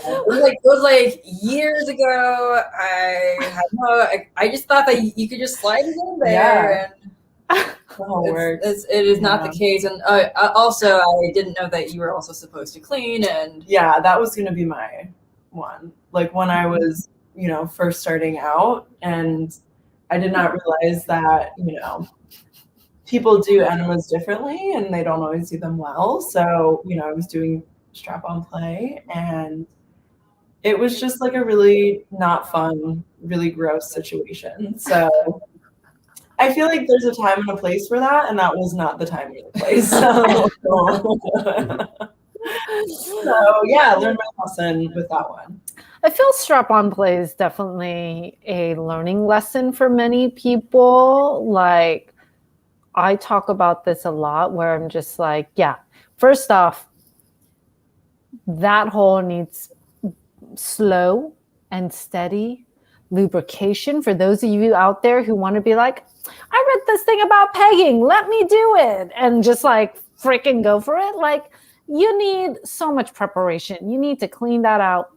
It was like years ago. I just thought that you could just slide it in there, and it is not the case. And also, I didn't know that you were also supposed to clean. And yeah, that was going to be my one. Like when I was, first starting out, and I did not realize that, people do enemas differently and they don't always do them well. So, I was doing strap-on play, and it was just like a really not fun, really gross situation. So I feel like there's a time and a place for that, and that was not the time and the place. So yeah, I learned my lesson with that one. I feel strap-on play is definitely a learning lesson for many people. Like, I talk about this a lot where I'm just like, yeah, first off, that hole needs slow and steady lubrication. For those of you out there who want to be like, I read this thing about pegging, let me do it, and just like freaking go for it. Like, you need so much preparation. You need to clean that out.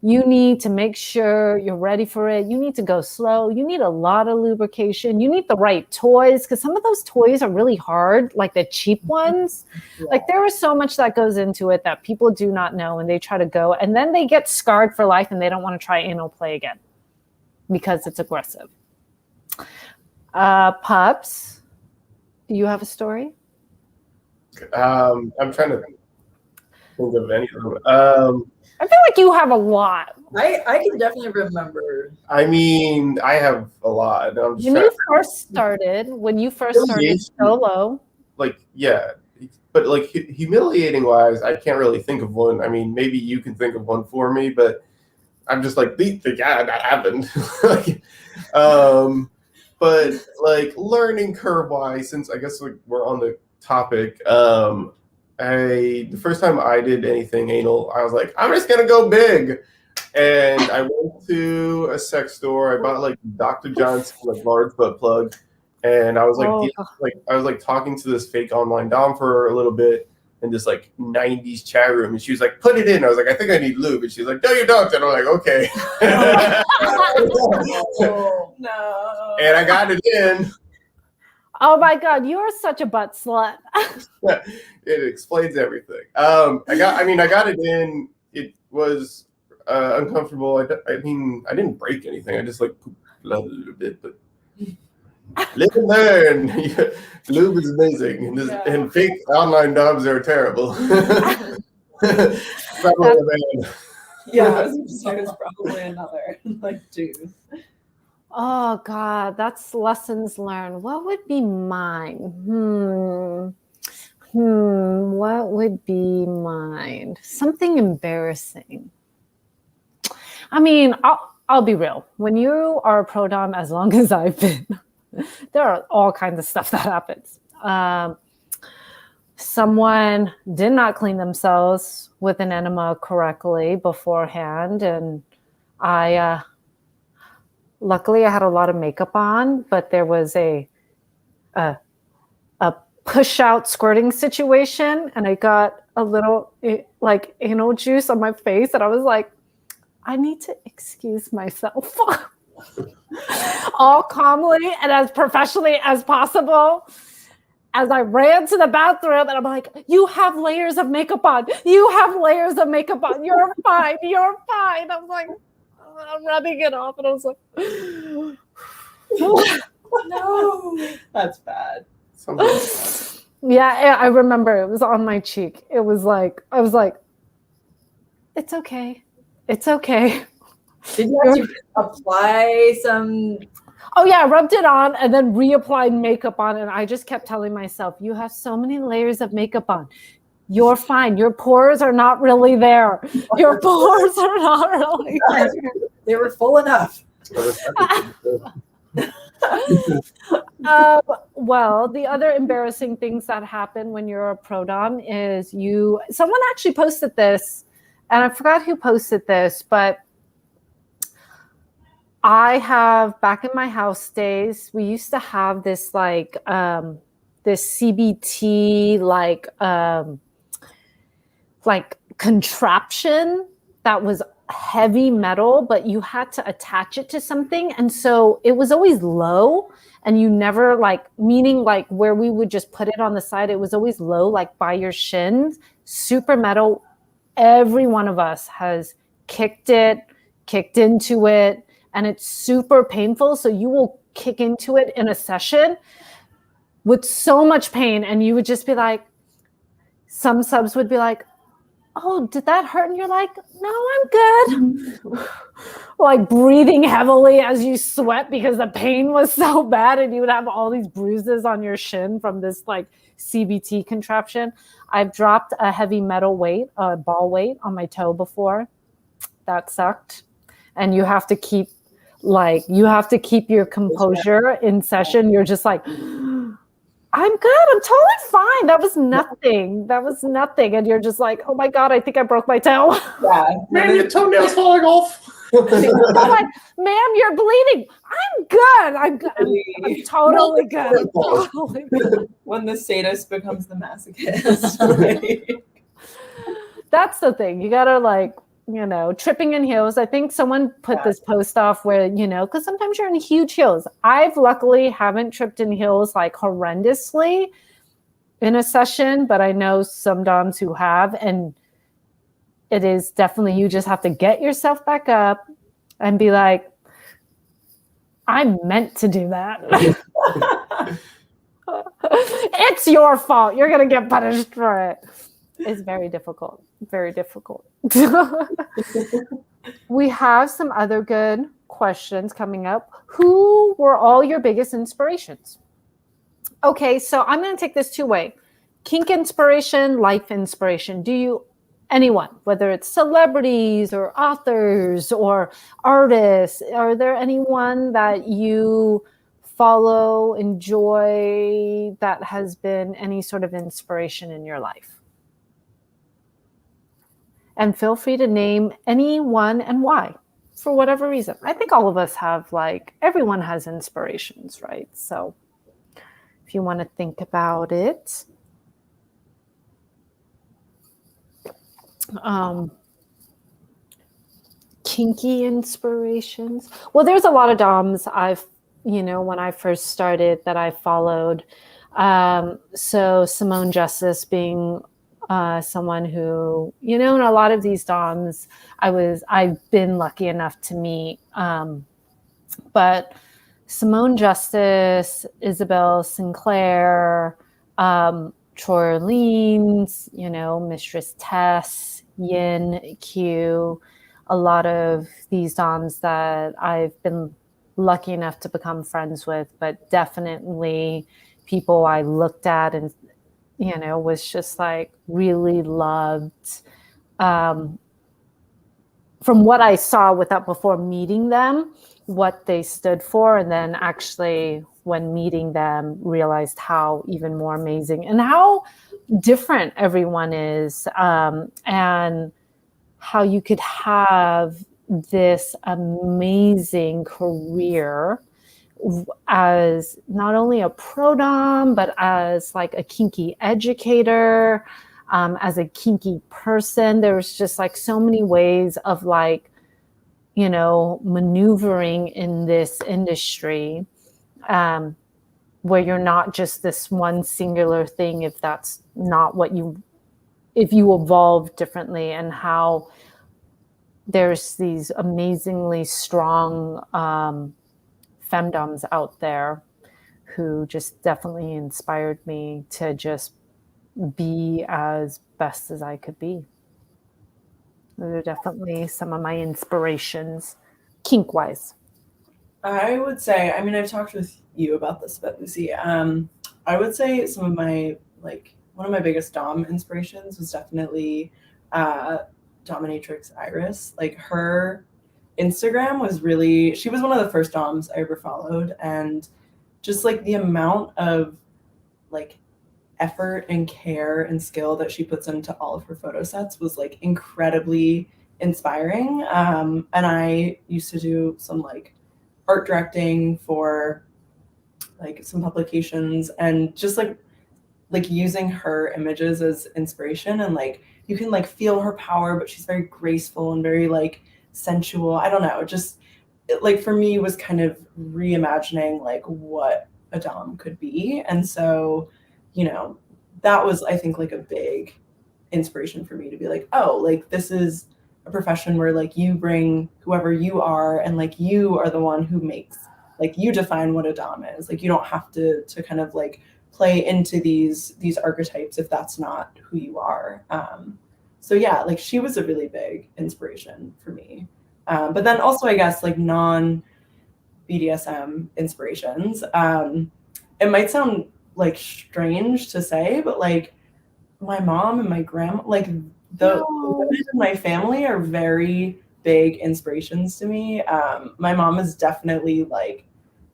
You need to make sure you're ready for it. You need to go slow. You need a lot of lubrication. You need the right toys, because some of those toys are really hard, like the cheap ones. Yeah. Like, there is so much that goes into it that people do not know, and they try to go, and then they get scarred for life, and they don't want to try anal play again because it's aggressive. Pups, do you have a story? I'm trying to think of any of them. I feel like you have a lot. I can definitely remember. I mean, I have a lot. When you first started solo. Like, yeah. But like humiliating wise, I can't really think of one. I mean, maybe you can think of one for me, but I'm just like, yeah, that happened. But like learning curve wise, since I guess we're on the topic, the first time I did anything anal, I was like, I'm just gonna go big, and I went to a sex store. I bought like Dr. Johnson like large butt plug, and I was like talking to this fake online dom for a little bit in this like 90s chat room, and she was like, put it in. I was like, I think I need lube, and she's like, no, you don't. And I'm like, okay. No. And I got it in. Oh my God, you are such a butt slut. It explains everything. I got it in. It was uncomfortable. I mean, I didn't break anything. I just like pooped blood a little bit, but live and learn. Lube is amazing, and fake online doms are terrible. Probably yeah, there's probably another like dude. Oh God, that's lessons learned. What would be mine? What would be mine? Something embarrassing. I mean, I'll be real. When you are a pro dom, as long as I've been, there are all kinds of stuff that happens. Someone did not clean themselves with an enema correctly beforehand, and luckily I had a lot of makeup on, but there was a push out squirting situation, and I got a little like anal juice on my face, and I was like, I need to excuse myself. All calmly and as professionally as possible, as I ran to the bathroom, and I'm like, you have layers of makeup on. You have layers of makeup on. You're fine. You're fine. I'm like, rubbing it off, and I was like, No, that's bad. yeah, I remember it was on my cheek. It was like, I was like, it's okay. It's okay. Did you have to apply some? Oh yeah, I rubbed it on and then reapplied makeup on, and I just kept telling myself, you have so many layers of makeup on. You're fine. Your pores are not really there. Your pores are not really there. They were full enough. Well, the other embarrassing things that happen when you're a pro dom is someone actually posted this, and I forgot who posted this, but I have, back in my house days, we used to have this like this CBT like contraption that was heavy metal, but you had to attach it to something, and so it was always low, and you never meaning where we would just put it on the side, it was always low, like by your shins, super metal. Every one of us has kicked into it, and it's super painful. So you will kick into it in a session with so much pain, and you would just be like, some subs would be like, oh, did that hurt? And you're like, no, I'm good. Like breathing heavily as you sweat because the pain was so bad, and you would have all these bruises on your shin from this like CBT contraption. I've dropped a heavy metal weight, a ball weight on my toe before. That sucked. And you have to keep your composure in session. You're just like, I'm good. I'm totally fine. That was nothing. And you're just like, oh my God, I think I broke my toe. Yeah. Man, your toenail's falling off. I'm like, ma'am, you're bleeding. I'm good. I'm totally good. I'm totally good. When the sadist becomes the masochist. That's the thing. You gotta tripping in heels. I think someone put this post off where, because sometimes you're in huge heels. I've luckily haven't tripped in heels like horrendously in a session, but I know some doms who have, and it is definitely, you just have to get yourself back up and be like, I meant to do that. It's your fault. You're going to get punished for it. It's very difficult. Very difficult. We have some other good questions coming up. Who were all your biggest inspirations? Okay, so I'm going to take this two-way. Kink inspiration, life inspiration. Anyone, whether it's celebrities or authors or artists, are there anyone that you follow, enjoy, that has been any sort of inspiration in your life? And feel free to name anyone and why, for whatever reason. I think all of us have, everyone has inspirations, right? So if you want to think about it. Kinky inspirations. Well, there's a lot of doms when I first started that I followed. So Simone Justice being someone who, in a lot of these doms I've been lucky enough to meet. But Simone Justice, Isabel Sinclair, Troy Orleans, Mistress Tess, Yin, Q, a lot of these doms that I've been lucky enough to become friends with, but definitely people I looked at and, was just really loved. From what I saw before meeting them, what they stood for, and then actually when meeting them realized how even more amazing and how different everyone is, and how you could have this amazing career as not only a pro dom, but as a kinky educator, as a kinky person. There was just so many ways of maneuvering in this industry, where you're not just this one singular thing, if that's not what if you evolve differently, and how there's these amazingly strong femdoms out there who just definitely inspired me to just be as best as I could be. Those are definitely some of my inspirations, kink-wise. I would say, I mean, I've talked with you about this a bit, Lucy. I would say some of my, like, one of my biggest Dom inspirations was definitely Dominatrix Iris. Like, her Instagram was really, she was one of the first Doms I ever followed. And just like the amount of like effort and care and skill that she puts into all of her photo sets was like incredibly inspiring. And I used to do some like art directing for like some publications, and just like using her images as inspiration, and like you can like feel her power, but she's very graceful and very like sensual. I don't know, just like for me was kind of reimagining like what a Dom could be. And so, you know, that was, I think, like a big inspiration for me to be like, oh, like this is a profession where like you bring whoever you are, and like you are the one who makes, like you define what a Dom is. Like you don't have to kind of like play into these archetypes if that's not who you are. So yeah, like she was a really big inspiration for me. But then also, I guess, like non BDSM inspirations. It might sound like strange to say, but like my mom and my grandma, like the women in my family are very big inspirations to me. My mom is definitely like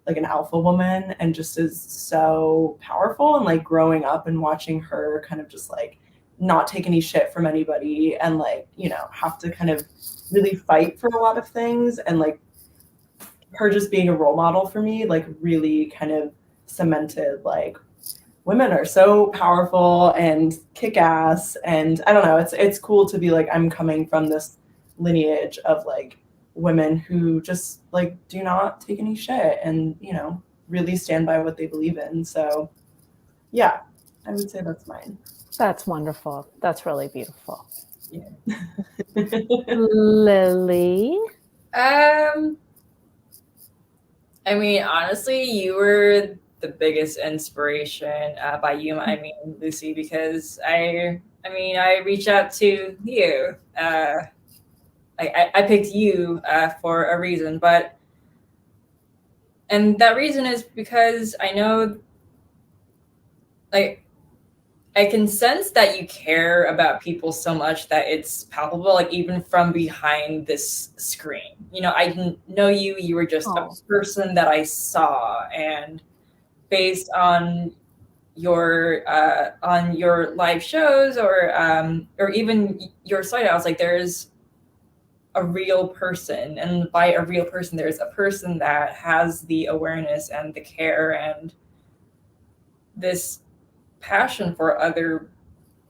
an alpha woman, and just is so powerful, and like growing up and watching her kind of just like not take any shit from anybody, and like, you know, have to kind of really fight for a lot of things, and like her just being a role model for me, like really kind of cemented like women are so powerful and kick-ass. And I don't know, it's cool to be like, I'm coming from this lineage of like women who just like do not take any shit, and, you know, really stand by what they believe in. So yeah, I would say that's mine. That's wonderful. That's really beautiful. Yeah. Lily? I mean, honestly, you were the biggest inspiration. By you, I mean Lucy, because I reached out to you. I picked you for a reason, and that reason is because I know, like, I can sense that you care about people so much that it's palpable, like even from behind this screen. You know, I didn't know you. You were just a person that I saw, and based on your live shows or even your site, I was like, there's a real person, and by a real person, there's a person that has the awareness and the care and this passion for other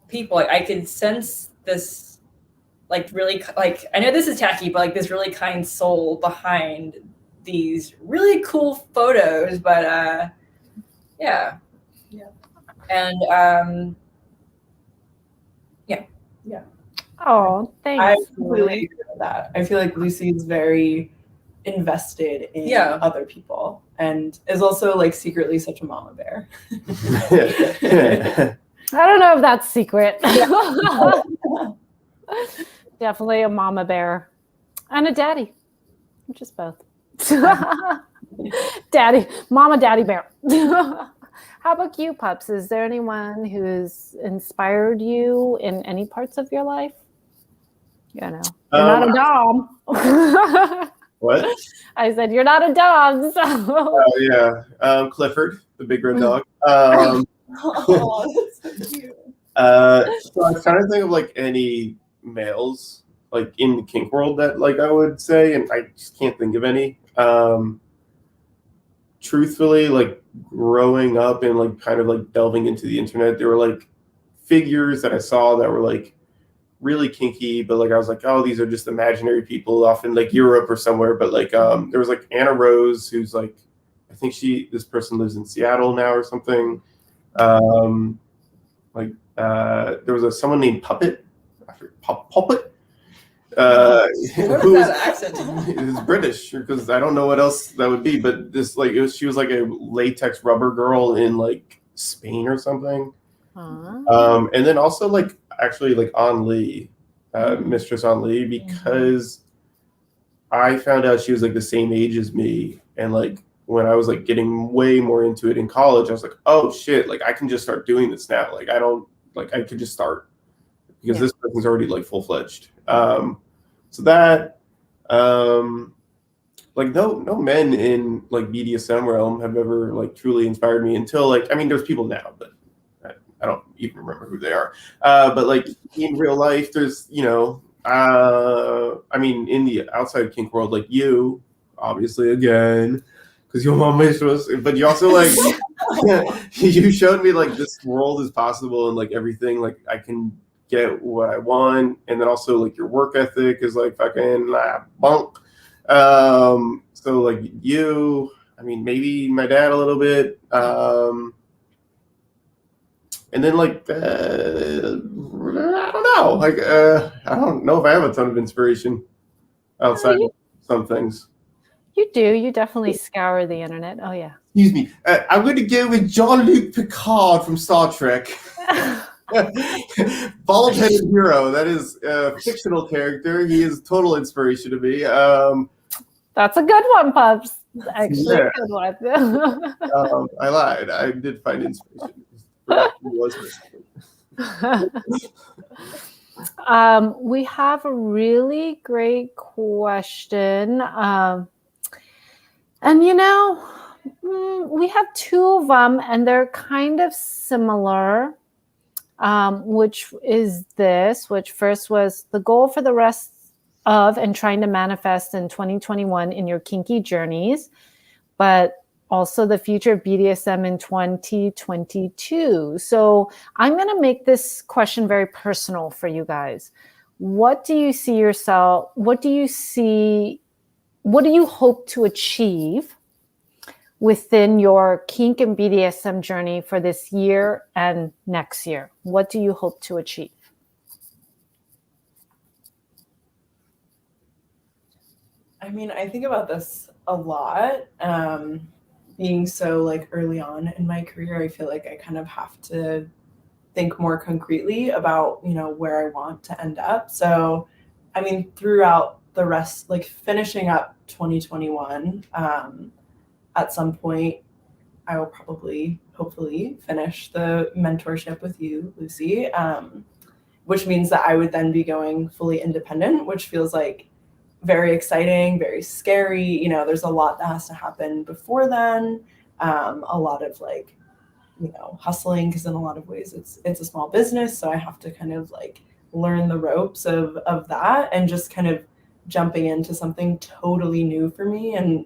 people. Like I could sense this, like really, like I know this is tacky, but like this really kind soul behind these really cool photos. But yeah, and Yeah. Oh, thanks. I completely agree with that. I feel like Lucy is very invested in other people, and is also like secretly such a mama bear. I don't know if that's secret. Definitely a mama bear and a daddy, just both. Mama, daddy bear. How about you, Pups? Is there anyone who's inspired you in any parts of your life? You know, you're not a Dom. What? I said you're not a Dom. So. Oh yeah, Clifford, the big red dog. Oh, that's so cute. So I was trying to think of like any males like in the kink world that like I would say, and I just can't think of any. Truthfully, like growing up and like kind of like delving into the internet, there were like figures that I saw that were like really kinky, but like I was like, oh, these are just imaginary people off in like Europe or somewhere. But like there was like Anna Rose, who's like, I think this person lives in Seattle now or something. There was someone named Puppet. Puppet. What who was was that accent? it's British because I don't know what else that would be, but this like she was like a latex rubber girl in like Spain or something. And then also like actually like On Lee, Mistress On Lee, because I found out she was like the same age as me, and like when I was like getting way more into it in college, I was like, oh shit, like I can just start doing this now. Like I don't like I could just start because this person's already like full fledged. So that like no men in like BDSM realm have ever like truly inspired me until like I mean there's people now, but I don't even remember who they are. But like in real life, there's I mean in the outside kink world, like you, obviously again, because you're my mistress, but you also like you showed me like this world is possible and like everything like I can get what I want, and then also like your work ethic is like fucking bunk. So like you, I mean maybe my dad a little bit, and then like I don't know, like I don't know if I have a ton of inspiration outside of some things. You do. You definitely scour the internet. Oh yeah. Excuse me. I'm going to go with Jean-Luc Picard from Star Trek. Bald-headed hero. That is a fictional character. He is total inspiration to me. That's a good one, pups. Actually, Yeah. a good one. I lied. I did find inspiration. We have a really great question. And we have two of them, and they're kind of similar. Which is this, which first was the goal for the rest of and trying to manifest in 2021 in your kinky journeys, but also the future of BDSM in 2022. So I'm going to make this question very personal for you guys. What do you see yourself? What do you hope to achieve within your kink and BDSM journey for this year and next year? What do you hope to achieve? I mean, I think about this a lot. Being so like early on in my career, I feel like I kind of have to think more concretely about, where I want to end up. So, I mean, throughout the rest, like finishing up 2021, at some point, I will probably, hopefully, finish the mentorship with you, Lucy, which means that I would then be going fully independent, which feels like very exciting, very scary. There's a lot that has to happen before then. A lot of like, hustling, because in a lot of ways it's a small business. So I have to kind of like learn the ropes of that, and just kind of jumping into something totally new for me. And,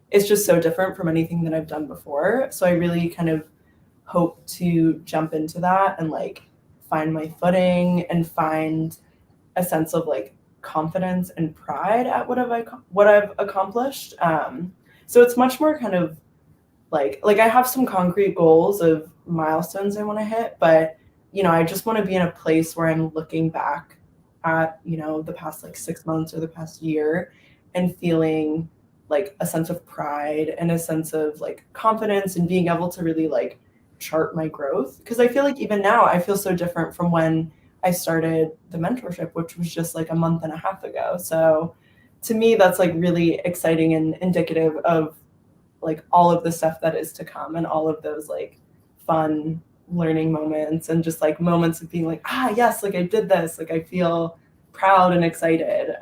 it's just so different from anything that I've done before. So I really kind of hope to jump into that and like find my footing and find a sense of like confidence and pride at what I've accomplished. So it's much more kind of like I have some concrete goals of milestones I want to hit, but I just want to be in a place where I'm looking back at the past like 6 months or the past year and feeling like a sense of pride and a sense of like confidence and being able to really like chart my growth. Because I feel like even now I feel so different from when I started the mentorship, which was just like a month and a half ago. So to me, that's like really exciting and indicative of like all of the stuff that is to come, and all of those like fun learning moments and just like moments of being like, yes, like I did this, like I feel proud and excited.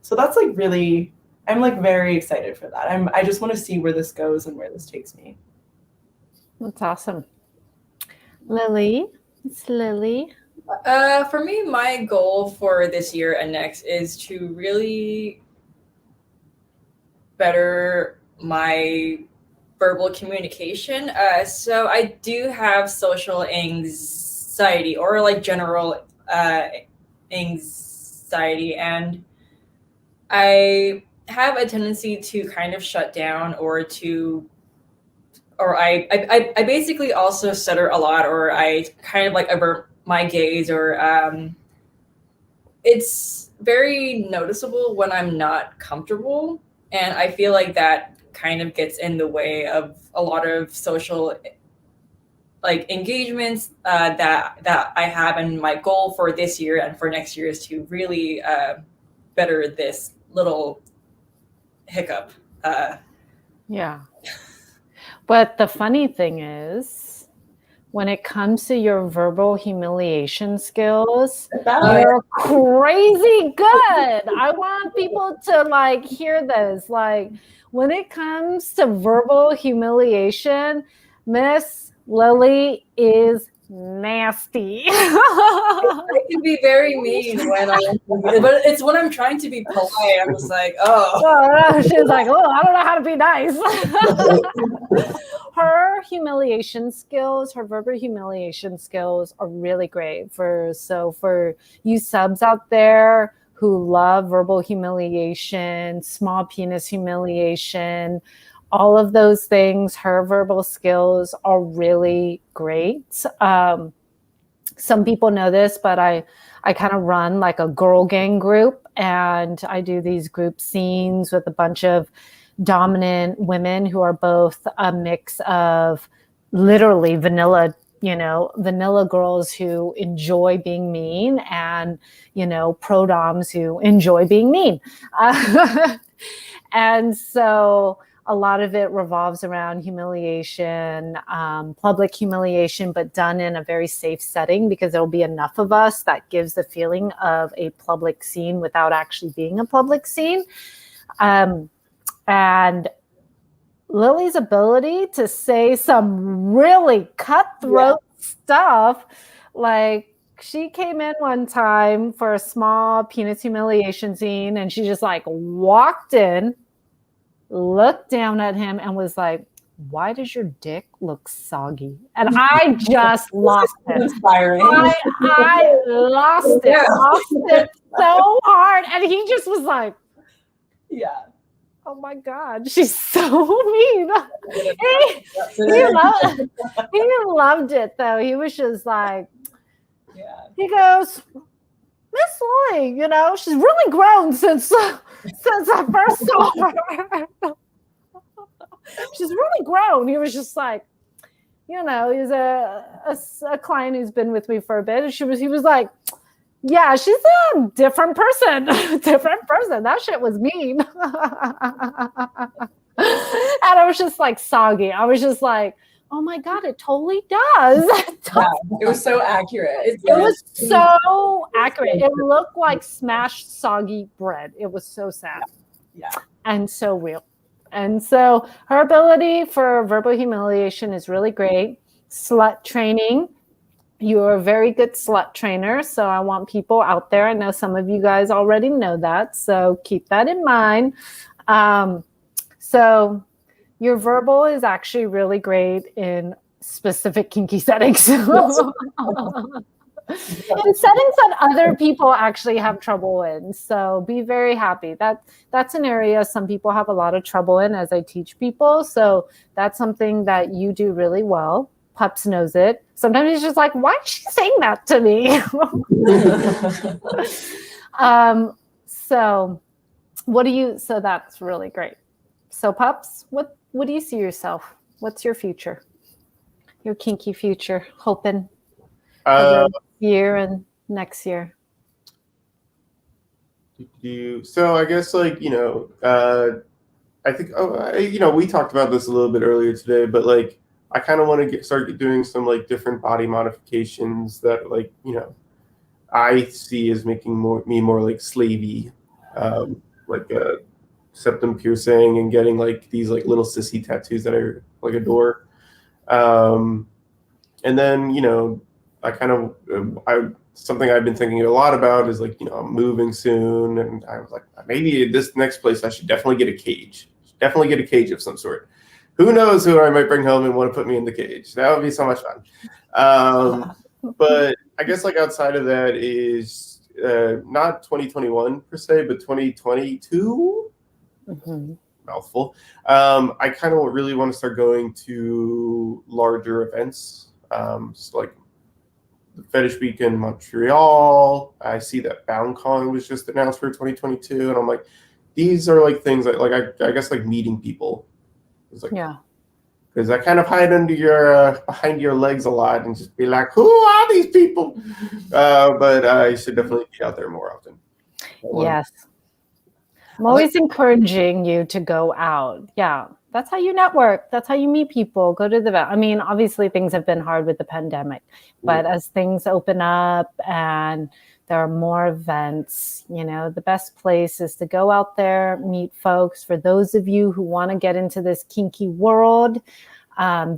So that's like really, I'm like very excited for that. I just want to see where this goes and where this takes me. That's awesome. Lily, it's Lily. For me, my goal for this year and next is to really better my verbal communication. So I do have social anxiety, or like general anxiety, and I have a tendency to kind of shut down, or I basically also stutter a lot, or I kind of like avert my gaze, or it's very noticeable when I'm not comfortable, and I feel like that kind of gets in the way of a lot of social like engagements that I have, and my goal for this year and for next year is to really better this little hiccup. Yeah. But the funny thing is, when it comes to your verbal humiliation skills, you're crazy good. I want people to like hear this. Like, when it comes to verbal humiliation, Miss Lily is nasty. I can be very mean when but it's when I'm trying to be polite. I'm just like, oh. She's like, oh, I don't know how to be nice. Her humiliation skills, her verbal humiliation skills are really great. For you subs out there who love verbal humiliation, small penis humiliation, all of those things, her verbal skills are really great. Some people know this, but I kind of run like a girl gang group, and I do these group scenes with a bunch of dominant women who are both a mix of literally vanilla girls who enjoy being mean and, pro-doms who enjoy being mean. And so a lot of it revolves around humiliation, public humiliation, but done in a very safe setting, because there'll be enough of us that gives the feeling of a public scene without actually being a public scene. And Lily's ability to say some really cutthroat stuff, like she came in one time for a small penis humiliation scene, and she just like walked in, looked down at him, and was like, why does your dick look soggy? And I just lost it. Inspiring. I lost it so hard. And he just was like, yeah. Oh my God, she's so mean. He loved it though. He was just like, he goes, Miss Lily, she's really grown since I first saw her. She's really grown. He was just like, he's a client who's been with me for a bit, and he was like, yeah, she's a different person. That shit was mean. And I was just like soggy. I was just like, oh my God, it totally does. It was so accurate. It was so accurate. It looked like smashed soggy bread. It was so sad. Yeah. And so real. And so her ability for verbal humiliation is really great. Slut training. You're a very good slut trainer. So I want people out there. I know some of you guys already know that. So keep that in mind. So your verbal is actually really great in specific kinky settings. In settings that other people actually have trouble in. So be very happy. That's an area some people have a lot of trouble in as I teach people. So that's something that you do really well. Pups knows it. Sometimes he's just like, why is she saying that to me? So that's really great. So Pups, what do you see yourself? What's your future? Your kinky future, hoping for this year and next year. So I guess I think we talked about this a little bit earlier today, but like I kind of want to start doing some like different body modifications that I see as making me more like slavey, like a septum piercing and getting like these like little sissy tattoos that I like adore. And then something I've been thinking a lot about is I'm moving soon, and I was like, maybe this next place I should definitely get a cage. Definitely get a cage of some sort. Who knows who I might bring home and want to put me in the cage? That would be so much fun. But I guess outside of that is not 2021 per se, but 2022. Mm-hmm. Mouthful. I kind of really want to start going to larger events. So Fetish Week in Montreal. I see that BoundCon was just announced for 2022, and I'm like, these are like things that like I guess like meeting people. It's like, Yeah. because I kind of hide under your behind your legs a lot and just be like, who are these people? But I should definitely be out there more often. Yes. I'm always encouraging you to go out. Yeah. That's how you network. That's how you meet people. Go to the event. I mean, obviously things have been hard with the pandemic, but as things open up and there are more events, you know, the best place is to go out there, meet folks. For those of you who want to get into this kinky world,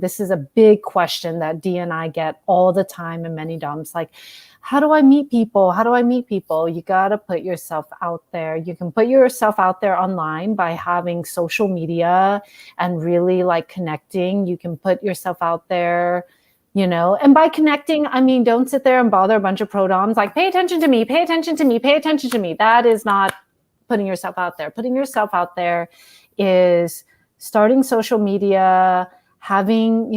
this is a big question that Dee and I get all the time, and many doms like, how do I meet people? How do I meet people? You got to put yourself out there. You can put yourself out there online by having social media and really like connecting. You can put yourself out there, you know, and by connecting, I mean, don't sit there and bother a bunch of pro-doms like, pay attention to me, pay attention to me, pay attention to me. That is not putting yourself out there. Putting yourself out there is starting social media, having,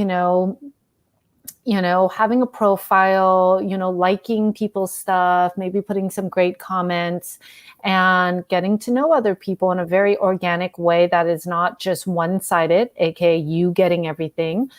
having a profile, liking people's stuff, maybe putting some great comments and getting to know other people in a very organic way that is not just one-sided, aka you getting everything.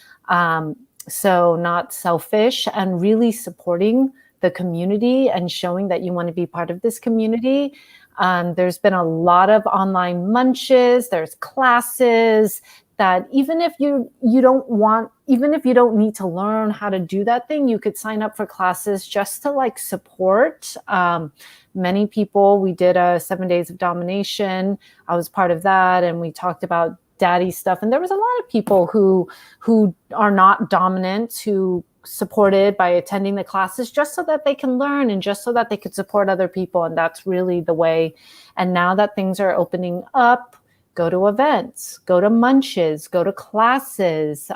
So not selfish, and really supporting the community and showing that you want to be part of this community. There's been a lot of online munches, there's classes that even if you don't need to learn how to do that thing, you could sign up for classes just to like support. Many people, we did a 7 days of domination. I was part of that, and we talked about daddy stuff. And there was a lot of people who are not dominant who supported by attending the classes just so that they can learn and just so that they could support other people. And that's really the way. And now that things are opening up, go to events, go to munches, go to classes,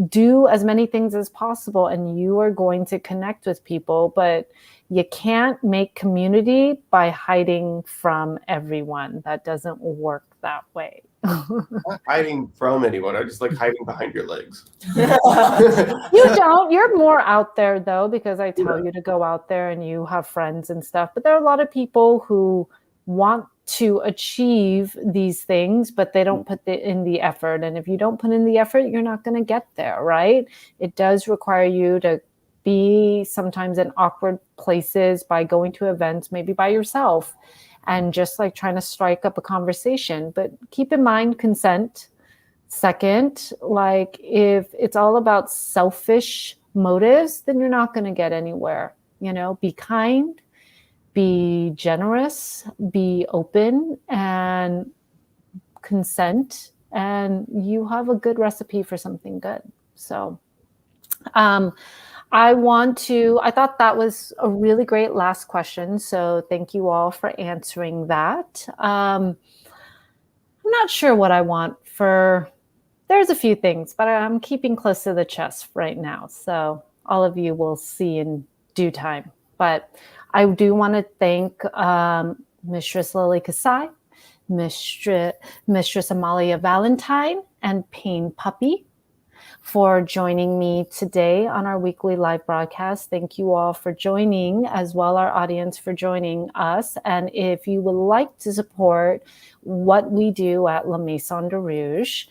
do as many things as possible, and you are going to connect with people. But you can't make community by hiding from everyone. That doesn't work that way. Not hiding from anyone. I just like hiding behind your legs. You don't. You're more out there though, because I tell you to go out there and you have friends and stuff. But there are a lot of people who want to achieve these things, but they don't put in the effort. And if you don't put in the effort, you're not going to get there, right? It does require you to be sometimes in awkward places by going to events, maybe by yourself, and just like trying to strike up a conversation. But keep in mind consent. Second, like if it's all about selfish motives, then you're not going to get anywhere. Be kind, be generous, be open, and consent, and you have a good recipe for something good. So I thought that was a really great last question. So thank you all for answering that. I'm not sure what I want there's a few things, but I'm keeping close to the chest right now. So all of you will see in due time. But I do want to thank Mistress Lily Kasai, Mistress Amalia Valentine, and Pain Puppy for joining me today on our weekly live broadcast. Thank you all for joining, as well our audience for joining us. And if you would like to support what we do at La Maison de Rouge,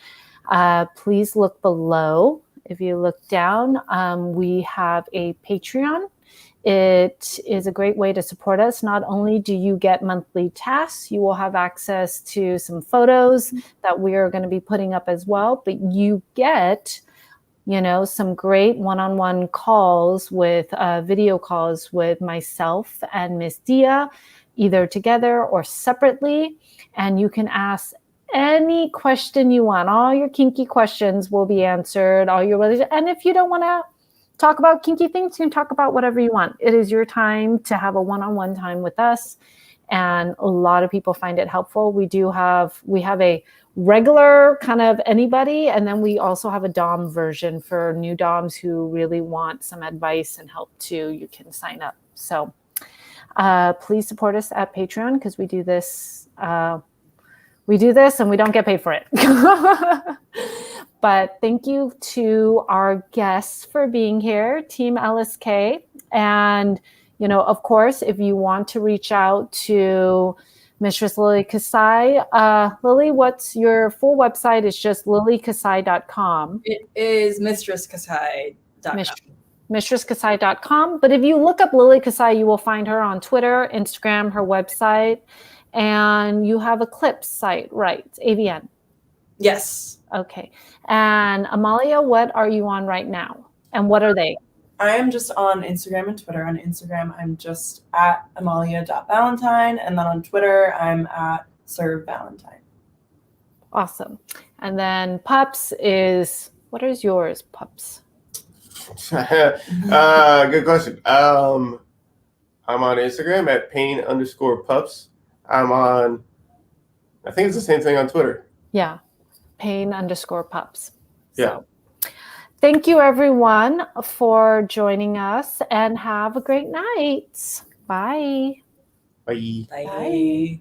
please look below. If you look down, we have a Patreon. It is a great way to support us. Not only do you get monthly tasks, you will have access to some photos that we are going to be putting up as well, but you get some great one-on-one calls with video calls with myself and Miss Dia, either together or separately. And you can ask any question you want. All your kinky questions will be answered. And if you don't want to talk about kinky things, you can talk about whatever you want. It is your time to have a one-on-one time with us. And a lot of people find it helpful. We have a regular kind of anybody, and then we also have a dom version for new doms who really want some advice and help too. You can sign up. So please support us at Patreon, because we do this and we don't get paid for it. But thank you to our guests for being here, Team LSK. And, of course, if you want to reach out to Mistress Lily Kasai, Lily, what's your full website? It's just lilykasai.com. It is mistresskasai.com. Mistresskasai.com. But if you look up Lily Kasai, you will find her on Twitter, Instagram, her website, and you have a Clips site, right? It's AVN. Yes. Okay. And Amalia, what are you on right now? And what are they? I am just on Instagram and Twitter. On Instagram, I'm just at amalia.valentine. And then on Twitter, I'm at servevalentine. Awesome. And then Pups is, what is yours, Pups? Good question. I'm on Instagram at pain_pups. I'm on, I think it's the same thing on Twitter. Yeah. pain_pups. Yeah. So, thank you, everyone, for joining us, and have a great night. Bye. Bye. Bye.